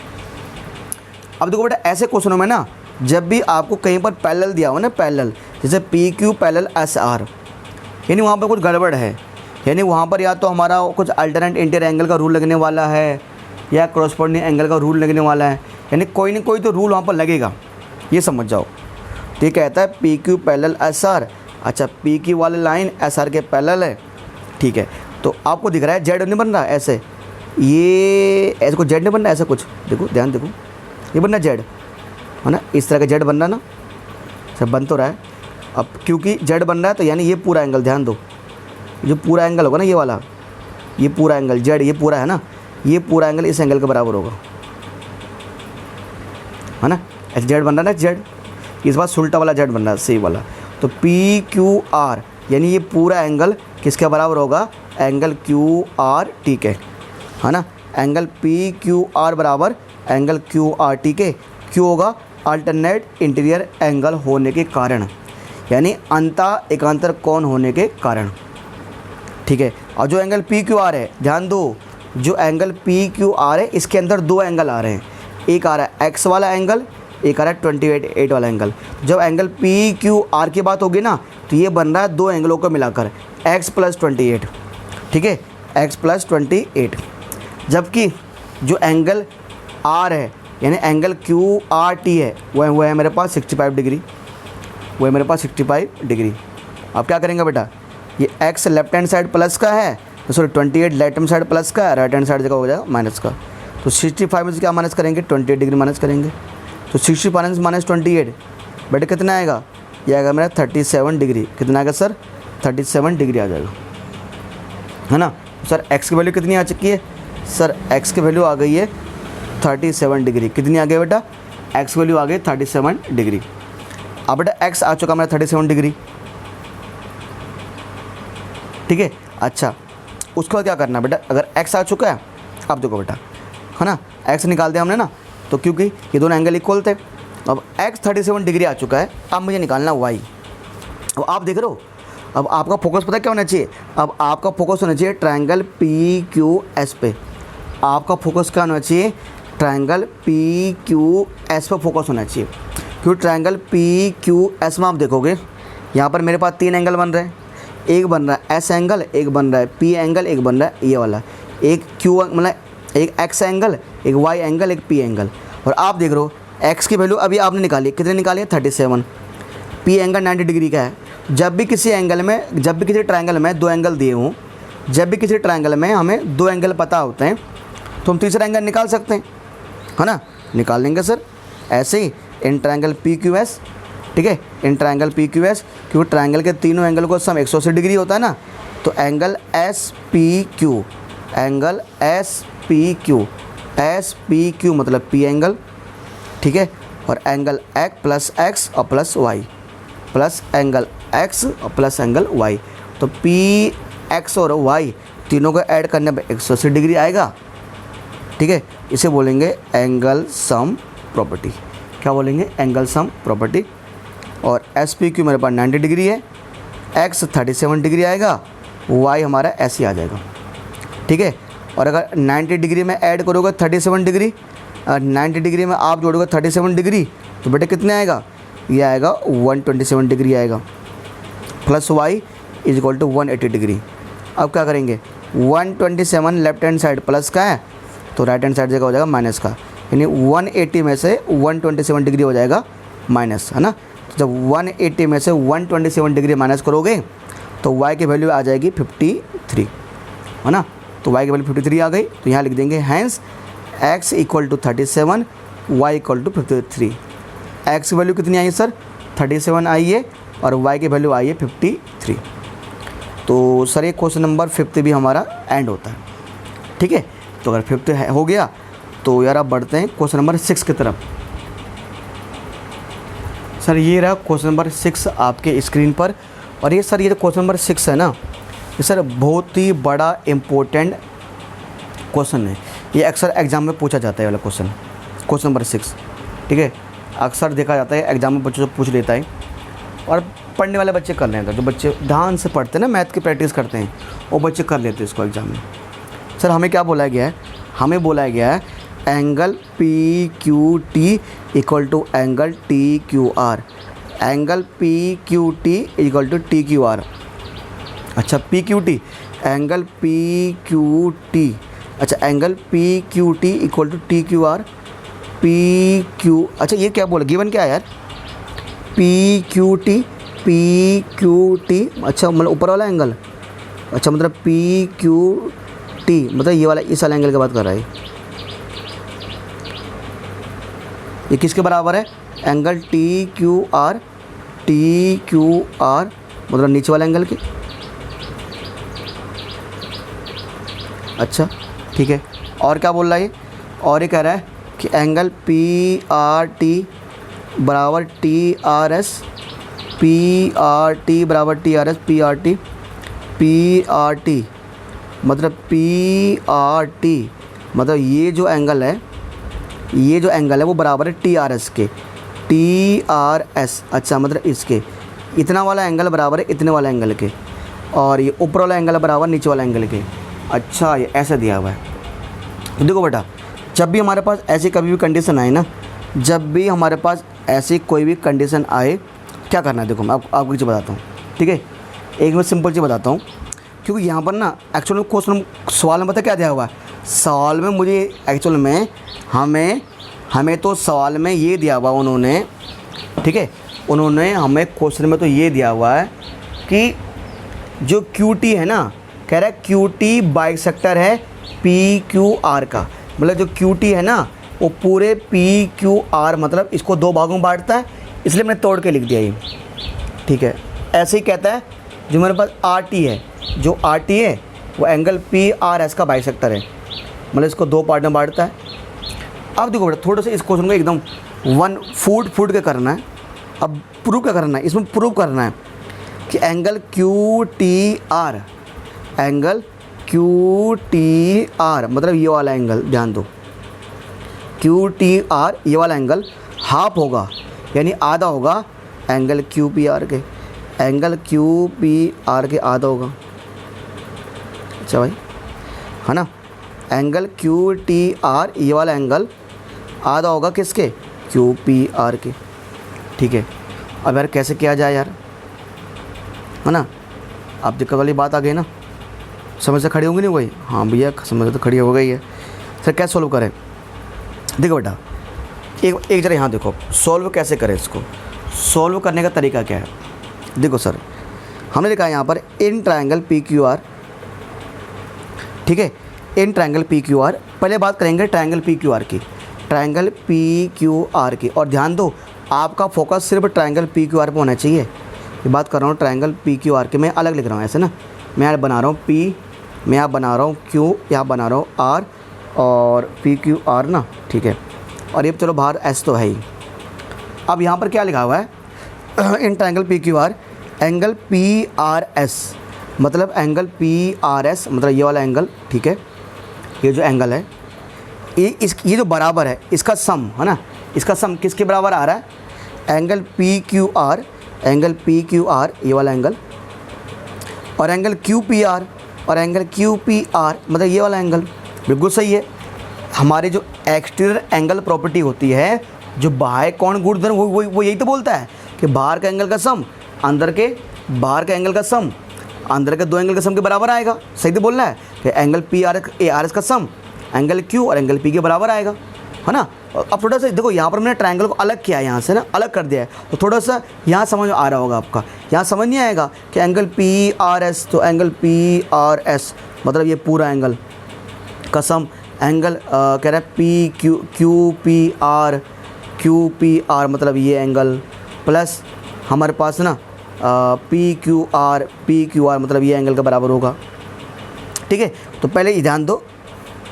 अब देखो बेटा ऐसे क्वेश्चनों में ना, जब भी आपको कहीं पर पैरेलल दिया हो ना, पैरेलल, जैसे P Q parallel S R, यानी वहाँ पर कुछ गड़बड़ है, यानी वहाँ पर या तो हमारा कुछ अल्टरनेट इंटीरियर एंगल का रूल लगने वाला है या क्रॉसपोंडिंग एंगल का रूल लगने वाला है, यानी कोई ना कोई तो रूल वहाँ पर लगेगा, ये समझ जाओ। तो ये कहता है P Q parallel S R. अच्छा, पी क्यू वाली लाइन एस आर के पैरेलल है। ठीक है, तो आपको दिख रहा है जेड नहीं बन रहा ऐसे, ये ऐसे कुछ जेड नहीं बन रहा ऐसा कुछ, देखो ध्यान देखो, ये बन रहा जेड है ना, इस तरह का जेड बन रहा ना, सब बन तो रहा है। अब क्योंकि जेड बन रहा है तो यानी ये पूरा एंगल, ध्यान दो, जो पूरा एंगल होगा ना ये वाला, ये पूरा एंगल जेड, ये पूरा है ना, ये पूरा एंगल इस एंगल के बराबर होगा, है ना। ऐसे जेड बन रहा है ना जेड, इस बार उल्टा वाला जेड बन रहा है, सही वाला। तो पी क्यू आर यानी ये पूरा एंगल किसके बराबर होगा? एंगल क्यू आर टी के, है ना। एंगल पी क्यू आर बराबर एंगल क्यू आर टी के, क्यों होगा? अल्टरनेट इंटीरियर एंगल होने के कारण, यानी अंतः एकांतर कोण होने के कारण। ठीक है, और जो एंगल पी क्यू आर है, ध्यान दो, जो एंगल पी क्यू आर है इसके अंदर दो एंगल आ रहे हैं, एक आ रहा है एक्स वाला एंगल, एक आ रहा है 28 वाला एंगल। जब एंगल पी क्यू आर की बात होगी ना, तो ये बन रहा है दो एंगलों को मिलाकर x + 28। ठीक है, x + 28। जबकि जो एंगल आर है यानी एंगल क्यू आर टी है वो है मेरे पास 65 डिग्री, वो है मेरे पास 65 डिग्री। अब क्या करेंगे बेटा, ये x left hand side plus का है, तो sorry 28 left hand side plus का है, राइट हैंड साइड जगह हो जाएगा माइनस का। तो 65 में से क्या माइनस करेंगे? 28 डिग्री माइनस करेंगे। तो 65 माइनस 28 बेटा कितना आएगा? ये आएगा मेरा 37 डिग्री। कितना आएगा सर? 37 डिग्री आ जाएगा, है ना। सर x की वैल्यू कितनी आ चुकी है? सर x की वैल्यू आ गई है 37 डिग्री। कितनी आ गई बेटा? x वैल्यू आ गई 37 डिग्री। अब बेटा x आ चुका मेरा 37 डिग्री। ठीक है, अच्छा उसके बाद क्या करना है बेटा? अगर x आ चुका है, अब देखो बेटा, है ना, x निकाल दिया हमने ना, तो क्योंकि ये दोनों एंगल इक्वल थे। अब x 37 डिग्री आ चुका है, अब मुझे निकालना y। अब आप देख रहे हो, अब आपका फोकस पता क्या होना चाहिए? अब आपका फोकस होना चाहिए ट्रायंगल पी क्यू एस पे। आपका फोकस क्या होना चाहिए? ट्रायंगल पी क्यू एस पे फोकस होना चाहिए। क्योंकि ट्रायंगल पी क्यू एस में आप देखोगे, यहाँ पर मेरे पास तीन एंगल बन रहे हैं, एक बन रहा है एस एंगल, एक बन रहा है पी एंगल, एक बन रहा है ये वाला, एक क्यू मतलब एक एक्स एंगल, एक वाई एंगल, एक पी एंगल। और आप देख रहे हो एक्स की वैल्यू अभी आपने निकाली, कितने निकाली है? 37। पी एंगल 90 डिग्री का है। जब भी किसी एंगल में, जब भी किसी ट्रायंगल में दो एंगल दिए हों, जब भी किसी ट्रायंगल में हमें दो एंगल पता होते हैं, तो हम तीसरा एंगल निकाल सकते हैं, है ना। निकाल लेंगे सर ऐसे ही in triangle P Q S. ठीक है, in triangle P Q S, क्योंकि ट्रायंगल के तीनों एंगल को सम 180 डिग्री होता है ना, तो angle S P Q, angle S P Q, S P Q मतलब पी एंगल। ठीक है, और एंगल एक्स प्लस एक्स और plus Y, plus angle X और प्लस एंगल वाई। तो पी एक्स और वाई तीनों को ऐड करने पर 180 डिग्री आएगा। ठीक है, इसे बोलेंगे एंगल सम प्रॉपर्टी। क्या बोलेंगे? Angle sum property. और एस पी क्यू मेरे पास 90 डिग्री है, एक्स 37 डिग्री आएगा, वाई हमारा ऐसे आ जाएगा। ठीक है, और अगर 90 डिग्री में ऐड करोगे 37 डिग्री, 90 डिग्री में आप जोड़ोगे 37 डिग्री, तो बेटे कितने आएगा, ये आएगा 127 डिग्री आएगा, plus Y is equal to 180 degree. अब क्या करेंगे, 127 लेफ्ट हैंड साइड प्लस का है तो राइट हैंड साइड जगह हो जाएगा माइनस का, यानी 180 में से 127 डिग्री हो जाएगा माइनस, है ना। तो जब 180 में से 127 डिग्री माइनस करोगे तो y की वैल्यू आ जाएगी 53, है ना। तो y की वैल्यू 53 आ गई, तो यहाँ लिख देंगे hence x equal to 37, y equal to 53। x की वैल्यू कितनी आई है सर, 37 आई है और y की वैल्यू आई है 53। तो सर ये क्वेश्चन नंबर 5 भी हमारा एंड होता है, ठीक है। तो अगर 5 हो गया तो यार आप बढ़ते हैं क्वेश्चन नंबर 6 की तरफ। सर ये रहा क्वेश्चन नंबर 6 आपके स्क्रीन पर। और ये सर ये जो क्वेश्चन नंबर 6 है ना, ये सर बहुत ही बड़ा इम्पोर्टेंट क्वेश्चन है। ये अक्सर एग्ज़ाम में पूछा जाता है वाला क्वेश्चन नंबर 6, ठीक है। अक्सर देखा जाता है एग्ज़ाम में बच्चों से पूछ लेता है, और पढ़ने वाले बच्चे कर लेते हैं, जो बच्चे ध्यान से पढ़ते हैं ना, मैथ की प्रैक्टिस करते हैं, वो बच्चे कर लेते हैं इसको एग्ज़ाम में। सर हमें क्या बोला गया है, हमें बोला गया है angle P Q T equal to angle T Q R, angle P Q T equal to T Q R. अच्छा P Q T, angle P Q T, अच्छा angle P Q T equal to T Q R, P Q, अच्छा ये क्या बोला, given क्या है यार, P Q T, P Q T, अच्छा मतलब ऊपर वाला एंगल, अच्छा मतलब पी क्यू टी मतलब ये वाला, इस वाला एंगल की बात कर रहा है। ये किसके बराबर है, angle T Q are, T Q are मतलब नीचे वाला एंगल के। अच्छा ठीक है, और क्या बोल रहा है, और ये कह रहा है कि एंगल पी आर टी बराबर T R S, P R T बराबर T R S, P R T, P R T मतलब पी आर टी मतलब ये जो एंगल है, ये जो एंगल है वो बराबर है टी आर एस के, टी आर एस, अच्छा मतलब इसके, इतना वाला एंगल बराबर है इतने वाला एंगल के, और ये ऊपर वाला एंगल बराबर नीचे वाला एंगल के। अच्छा ये ऐसा दिया हुआ है। तो देखो बेटा, जब भी हमारे पास ऐसी कभी भी कंडीशन आए ना, जब भी हमारे पास ऐसी कोई भी कंडीशन आए, क्या करना है, देखो मैं आपको चीज़ बताता हूँ, ठीक है। एक मैं सिंपल चीज़ बताता हूँ, क्योंकि यहाँ पर ना एक्चुअल में क्वेश्चन सवाल में पता क्या दिया हुआ है, सवाल में मुझे एक्चुअल में हमें तो सवाल में ये दिया हुआ उन्होंने, ठीक है, उन्होंने हमें क्वेश्चन में तो ये दिया हुआ है कि जो क्यू टी है ना, कह रहा है क्यू टी बाइसेक्टर है पी क्यू आर का, मतलब जो क्यू टी है ना वो पूरे पी क्यू आर मतलब इसको दो भागों में बांटता है, इसलिए मैंने तोड़ के लिख दिया ये, ठीक है। ऐसे ही कहता है जो मेरे पास आर टी है, जो आर टी है वो एंगल पी आर एस का बाइसेक्टर है, मतलब इसको दो पार्ट में बांटता है। अब देखो बेटा, थोड़ा सा इस क्वेश्चन को एकदम वन फूट के करना है। अब प्रूव क्या करना है, इसमें प्रूव करना है कि angle Q T R, angle Q T R मतलब ये वाला एंगल, ध्यान दो, क्यू टी आर ये वाला एंगल हाफ होगा, यानी आधा होगा एंगल क्यू पी आर के, एंगल क्यू पी आर के आधा होगा। अच्छा भाई, है ना, एंगल क्यू टी आर ये वाला एंगल आधा होगा किसके, क्यू पी आर के, ठीक है। अब यार कैसे किया जाए यार, है ना, आप दिक्कत वाली बात आ गई ना, समझ से खड़ी होंगी नहीं कोई, हाँ भैया समझ तो खड़ी हो गई है। सर कैसे सॉल्व करें, देखो बेटा एक जरा यहाँ देखो, सॉल्व कैसे करें, इसको सॉल्व करने का तरीका क्या है। देखो सर हमने लिखा है यहाँ पर in triangle P Q are, ठीक है, in triangle P Q are. पहले बात करेंगे ट्रायंगल पी क्यू आर की, ट्रायंगल पी क्यू आर की, और ध्यान दो आपका फोकस सिर्फ ट्रायंगल पी क्यू आर पर होना चाहिए। ये बात कर रहा हूँ ट्रायंगल पी क्यू आर की, मैं अलग लिख रहा हूँ ऐसे ना, मैं यहाँ बना रहा हूँ पी, मैं यहाँ बना रहा हूँ क्यू, यहाँ बना रहा हूँ आर और पी क्यू आर ना, ठीक है। और ये चलो बाहर एस तो है ही। अब यहाँ पर क्या लिखा हुआ है in triangle P Q R angle P R S, मतलब एंगल पी आर एस मतलब ये वाला एंगल, ठीक है, ये जो एंगल है ये जो बराबर है इसका सम, है ना, इसका सम किसके बराबर आ रहा है, angle P Q R, angle P Q are ये वाला एंगल, और एंगल क्यू पी आर, और एंगल क्यू पी आर मतलब ये वाला एंगल। बिल्कुल सही है, हमारे जो एक्सटीरियर एंगल प्रॉपर्टी होती है जो बाह्य कोण गुणधर्म वो यही तो बोलता है कि बाहर का एंगल का सम अंदर के बाहर का एंगल का सम अंदर के दो एंगल के सम के बराबर आएगा। सही तो बोलना है कि एंगल पी आर एस का सम एंगल क्यू और एंगल पी के बराबर आएगा, है ना। अब थोड़ा सा देखो यहाँ पर मैंने ट्रायंगल को अलग किया है, यहाँ से ना अलग कर दिया है, तो थोड़ा सा यहाँ समझ आ रहा होगा आपका। यहाँ समझ नहीं आएगा कि एंगल पी आर एस, तो एंगल पी आर एस मतलब ये पूरा एंगल का सम एंगल कह रहा है पी क्यू पी आर मतलब ये एंगल प्लस हमारे पास ना पी क्यू आर मतलब ये एंगल का बराबर होगा। ठीक है, तो पहले ये ध्यान दो।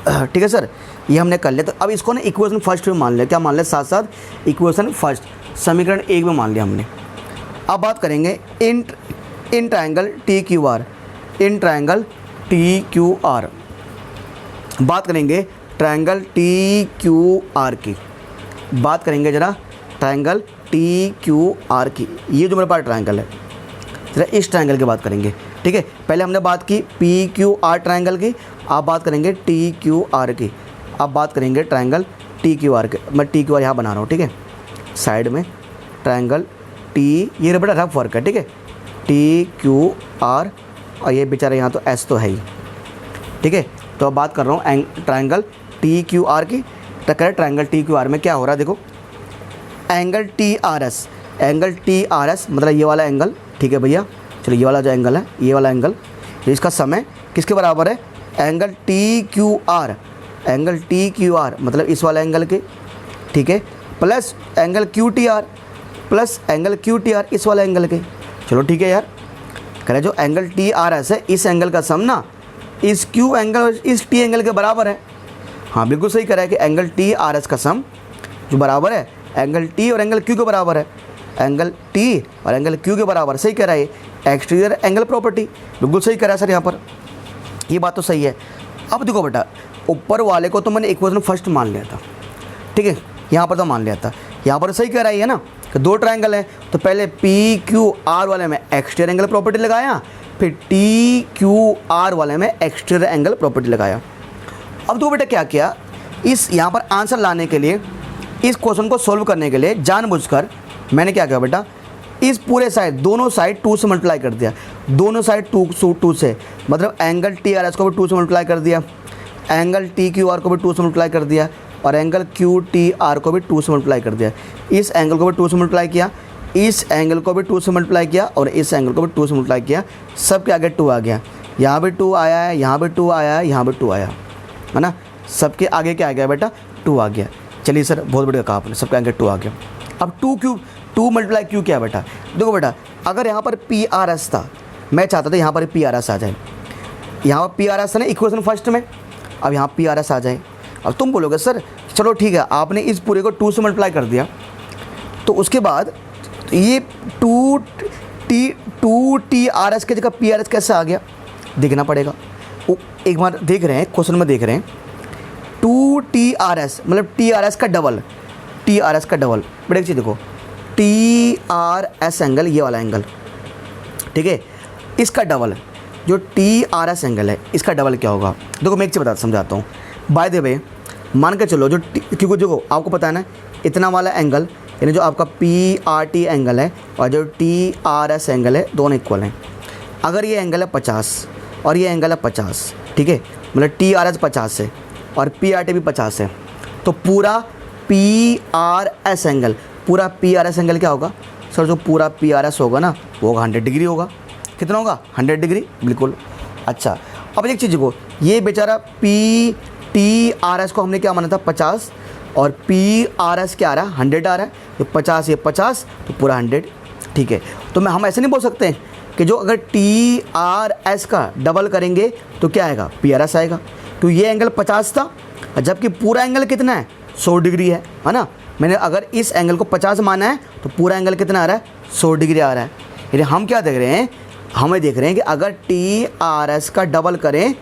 ठीक है सर, ये हमने कर लिया। तो अब इसको ना इक्वेशन फर्स्ट में मान लिया। क्या मान लिया? साथ साथ इक्वेशन फर्स्ट, समीकरण एक में मान लिया हमने। अब बात करेंगे in triangle T Q are, in triangle T Q are बात करेंगे ट्रायंगल टी क्यू आर की बात करेंगे जरा, ट्रायंगल टी क्यू आर की। ये जो मेरे पास ट्रायंगल है, जरा इस ट्रायंगल की बात करेंगे। ठीक है, पहले हमने बात की पी क्यू आर ट्रायंगल की, आप बात करेंगे टी क्यू आर की। अब बात करेंगे ट्रायंगल टी क्यू आर के। मैं टी क्यू आर यहाँ बना रहा हूँ, ठीक है, साइड में ट्रायंगल टी, ये बड़ा रफ वर्क है, ठीक है, टी क्यू आर और ये बेचारा यहाँ तो एस तो है ही। ठीक है, तो अब बात कर रहा हूँ ट्रायंगल टी क्यू आर की। तो कह रहे ट्रायंगल टी क्यू आर में क्या हो रहा है, देखो angle T R S, angle T R S मतलब ये वाला एंगल। ठीक है भैया, चलो ये वाला जो एंगल है, ये वाला एंगल, इसका समय किसके बराबर है? Angle T Q R, angle T Q are मतलब इस वाला एंगल के। ठीक है, plus angle Q T R, plus angle Q T R इस वाला एंगल के। चलो ठीक है यार, कह रहे जो एंगल टी आर एस है, इस एंगल का सम ना इस क्यू एंगल और इस टी एंगल के बराबर है। हाँ बिल्कुल सही कह रहा है कि एंगल टी आर एस का सम जो बराबर है एंगल टी और एंगल क्यू के बराबर है, एंगल टी और एंगल क्यू के बराबर। सही कह रहा है, एक्सटीरियर एंगल प्रॉपर्टी बिल्कुल सही कह रहा है सर, यहाँ पर ये बात तो सही है। अब देखो बेटा, ऊपर वाले को तो मैंने इक्वेशन फर्स्ट मान लिया था, ठीक है, यहाँ पर तो मान लिया था, यहाँ पर सही कह रहा है ना कि दो ट्रायंगल है, तो पहले पी क्यू आर वाले में एक्सटीरियर एंगल प्रॉपर्टी लगाया, फिर टी क्यू आर वाले में एक्सटीरियर एंगल प्रॉपर्टी लगाया। अब तो बेटा क्या किया, इस यहाँ पर आंसर लाने के लिए, इस क्वेश्चन को सोल्व करने के लिए जानबूझकर मैंने क्या किया बेटा, इस पूरे साइड दोनों साइड 2 से मल्टीप्लाई कर दिया, दोनों साइड 2 से, मतलब एंगल टी आर एस को भी 2 से मल्टीप्लाई कर दिया, एंगल टी क्यू आर को भी 2 से मल्टीप्लाई कर दिया और एंगल क्यू टी आर को भी 2 से मल्टीप्लाई कर दिया। इस एंगल को भी 2 से मल्टीप्लाई किया, इस एंगल को भी 2 से मल्टीप्लाई किया और इस एंगल को भी 2 से मल्टीप्लाई किया। सब के आगे 2 आ गया, यहाँ भी 2 आया है, यहाँ भी 2 आया है, यहाँ भी 2 आया है ना। सबके आगे क्या आ गया बेटा? 2 आ गया। चलिए सर, बहुत बढ़िया कहा आपने, सबके आगे 2 आ गया। अब 2 मल्टीप्लाई क्यू क्या है बेटा? देखो बेटा, अगर यहाँ पर पी आर एस था, मैं चाहता था यहाँ पर पी आर एस आ जाए, यहाँ पर पी आर एस था ना इक्वेशन फर्स्ट में, अब यहाँ पी आर एस आ जाए। अब तुम बोलोगे सर चलो ठीक है, आपने इस पूरे को 2 से मल्टीप्लाई कर दिया, तो उसके बाद ये 2 टी आर एस की जगह पी आर एस कैसे आ गया, देखना पड़ेगा। एक बार देख रहे हैं, क्वेश्चन में देख रहे हैं 2 टी आर एस मतलब टी आर एस का डबल, टी आर एस का डबल। बड़े एक चीज़ देखो, टी आर एस एंगल, ये वाला एंगल, ठीक है, इसका डबल जो टी आर एस एंगल है, इसका डबल क्या होगा? देखो मैं एक चीज़ समझाता हूँ। बाय द वे, मान के चलो जो क्योंकि जो आपको पता है ना, इतना वाला एंगल यानी जो आपका पी आर टी एंगल है और जो टी आर एस एंगल है, दोनों इक्वल हैं। अगर ये एंगल है 50 और ये एंगल है 50, ठीक है, मतलब टी आर एस 50 है और पी आर टी भी 50 है, तो पूरा पी आर एस एंगल, पूरा पी आर एस एंगल क्या होगा सर? जो पूरा पी आर एस होगा ना, वो 100 डिग्री होगा। कितना होगा? 100 डिग्री, बिल्कुल। अच्छा, अब एक चीज़ को, ये बेचारा पी टी आर एस को हमने क्या माना था? 50, और पी आर एस क्या आ रहा है? 100 आ रहा है। ये 50 तो पूरा 100, ठीक है। तो हम ऐसे नहीं बोल सकते कि जो अगर टी आर एस का डबल करेंगे तो क्या आएगा? पी आर एस आएगा। तो ये एंगल 50 था, जबकि पूरा एंगल कितना है? 100 डिग्री है ना। मैंने अगर इस एंगल को 50 माना है तो पूरा एंगल कितना आ रहा है? 100 डिग्री आ रहा है। यानी हम क्या देख रहे हैं? हमें देख रहे हैं कि अगर टी आर एस का डबल करें,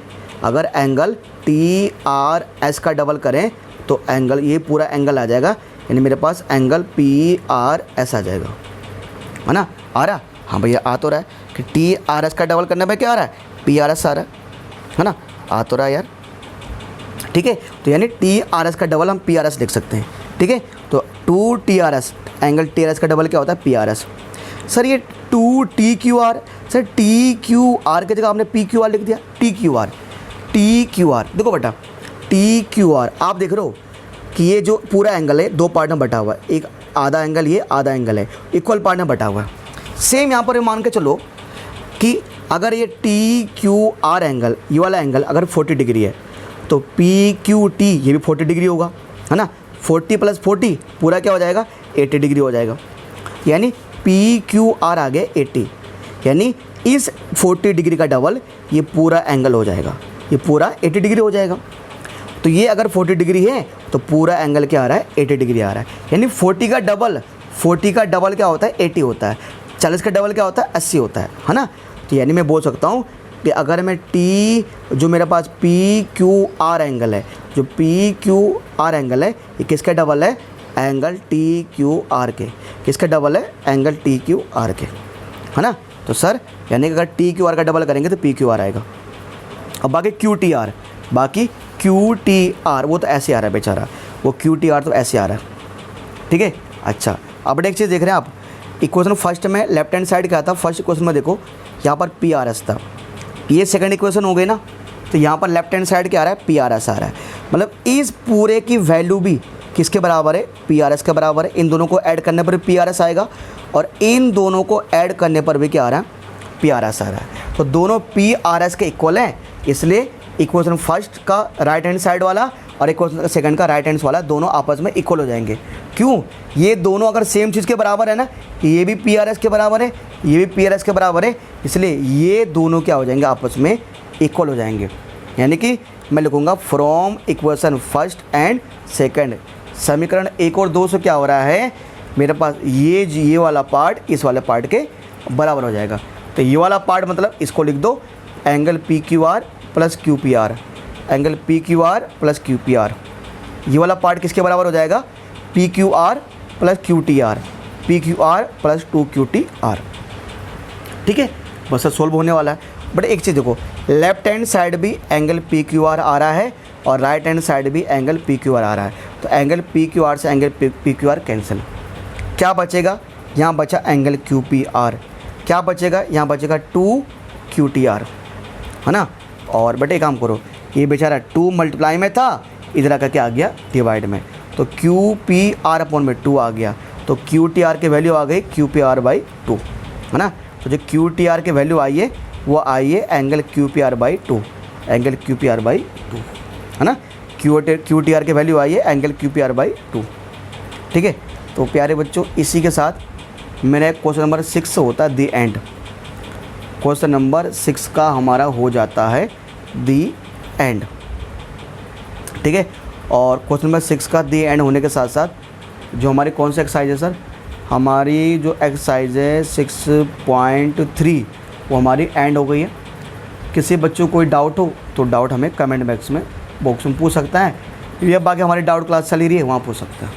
अगर एंगल टी आर एस का डबल करें तो एंगल, ये पूरा एंगल आ जाएगा, यानी मेरे पास एंगल पी आर एस आ जाएगा, है ना। आ रहा? हाँ भैया आ तो रहा है कि टी आर एस का डबल करने पे क्या आ रहा है? पी आर एस आ रहा है ना। आ तो रहा है यार, ठीक है। तो यानी टी आर एस का डबल हम पी आर एस लिख सकते हैं, ठीक है। तो 2TRS, एंगल TRS का डबल क्या होता है PRS। सर ये 2TQR, सर TQR की जगह आपने PQR लिख दिया, TQR देखो बेटा, TQR आप देख रहे हो कि ये जो पूरा एंगल है दो पार्ट में बटा हुआ है, एक आधा एंगल, ये आधा एंगल है, इक्वल पार्ट में बटा हुआ है। सेम यहाँ पर मान के चलो कि अगर ये TQR एंगल, ये वाला एंगल अगर 40 डिग्री है तो PQT ये भी 40 डिग्री होगा, है ना। 40 + 40 पूरा क्या हो जाएगा, 80 डिग्री हो जाएगा। यानी PQR आ गया 80, यानी इस 40 डिग्री का डबल ये पूरा एंगल हो जाएगा, ये पूरा 80 डिग्री हो जाएगा। तो ये अगर 40 डिग्री है तो पूरा एंगल क्या आ रहा है, 80 डिग्री आ रहा है। यानी 40 का डबल क्या होता है, 80 होता है। 40 का डबल क्या होता है, 80 होता है ना। तो यानी मैं बोल सकता हूँ कि अगर मैं जो मेरे पास PQR एंगल है, जो PQR एंगल है ये किसका डबल है, एंगल TQR के। किसका डबल है, एंगल TQR के, है ना। तो सर यानी कि अगर TQR का डबल करेंगे तो PQR आएगा। अब बाकी QTR वो तो ऐसे आ रहा है बेचारा, वो QTR तो ऐसे आ रहा है, ठीक है। अच्छा अब एक चीज़ देख रहे हैं आप, इक्वेशन फर्स्ट में लेफ्ट हैंड साइड क्या था, फर्स्ट इक्वेशन में देखो यहाँ पर PRS था, ये सेकंड इक्वेशन हो गई ना। तो यहाँ पर लेफ्ट हैंड साइड क्या आ रहा है, PRS आ रहा है। मतलब इस पूरे की वैल्यू भी किसके बराबर है, PRS के बराबर है। इन दोनों को ऐड करने पर PRS आएगा और इन दोनों को ऐड करने पर भी क्या आ रहा है, PRS आ रहा है। तो दोनों PRS के इक्वल हैं, इसलिए इक्वेशन फर्स्ट का राइट हैंड साइड वाला और इक्वेशन सेकंड का राइट हैंड वाला दोनों आपस में इक्वल हो जाएंगे। क्यों, ये दोनों अगर सेम चीज़ के बराबर है ना, ये भी PRS के बराबर है, ये भी PRS के बराबर है, इसलिए ये दोनों क्या हो जाएंगे, आपस में इक्वल हो जाएंगे। यानी कि मैं लिखूँगा from equation first and second, समीकरण 1 और 2 से क्या हो रहा है, मेरे पास ये वाला पार्ट इस वाले पार्ट के बराबर हो जाएगा। तो ये वाला पार्ट मतलब इसको लिख दो, angle PQR + QPR, angle PQR + QPR। ये वाला पार्ट किसके बराबर हो जाएगा, PQR + QTR, PQR + 2QTR, ठीक है। बस सोल्व होने वाला है। बट एक चीज़ देखो, लेफ्ट हैंड साइड भी एंगल PQR आ रहा है और राइट हैंड साइड भी एंगल PQR आ रहा है। तो एंगल PQR से एंगल PQR कैंसिल, क्या बचेगा, यहाँ बचा एंगल QPR, क्या बचेगा, यहाँ बचेगा 2QTR, है ना। और बट एक काम करो, ये बेचारा 2 मल्टीप्लाई में था, इधर आकर क्या आ गया, डिवाइड में। तो QPR/2 आ गया, तो QTR की वैल्यू आ गई QPR/2, है ना। तो जो QTR की वैल्यू आई है वो आई है एंगल QPR/2, एंगल QPR/2, है ना। QTR की वैल्यू आई है एंगल QPR/2, ठीक है। तो प्यारे बच्चों, इसी के साथ मेरा क्वेश्चन नंबर 6 होता है दी एंड। क्वेश्चन नंबर 6 का हमारा हो जाता है दी एंड, ठीक है। और क्वेश्चन नंबर 6 का दी एंड होने के साथ साथ जो हमारी कौन सी एक्सरसाइज है सर, हमारी जो एक्सरसाइज है 6.3 वो हमारी एंड हो गई है। किसी बच्चों को कोई डाउट हो तो डाउट हमें कमेंट बॉक्स में पूछ सकता है, या बाकी हमारी डाउट क्लास चली रही है वहाँ पूछ सकता है।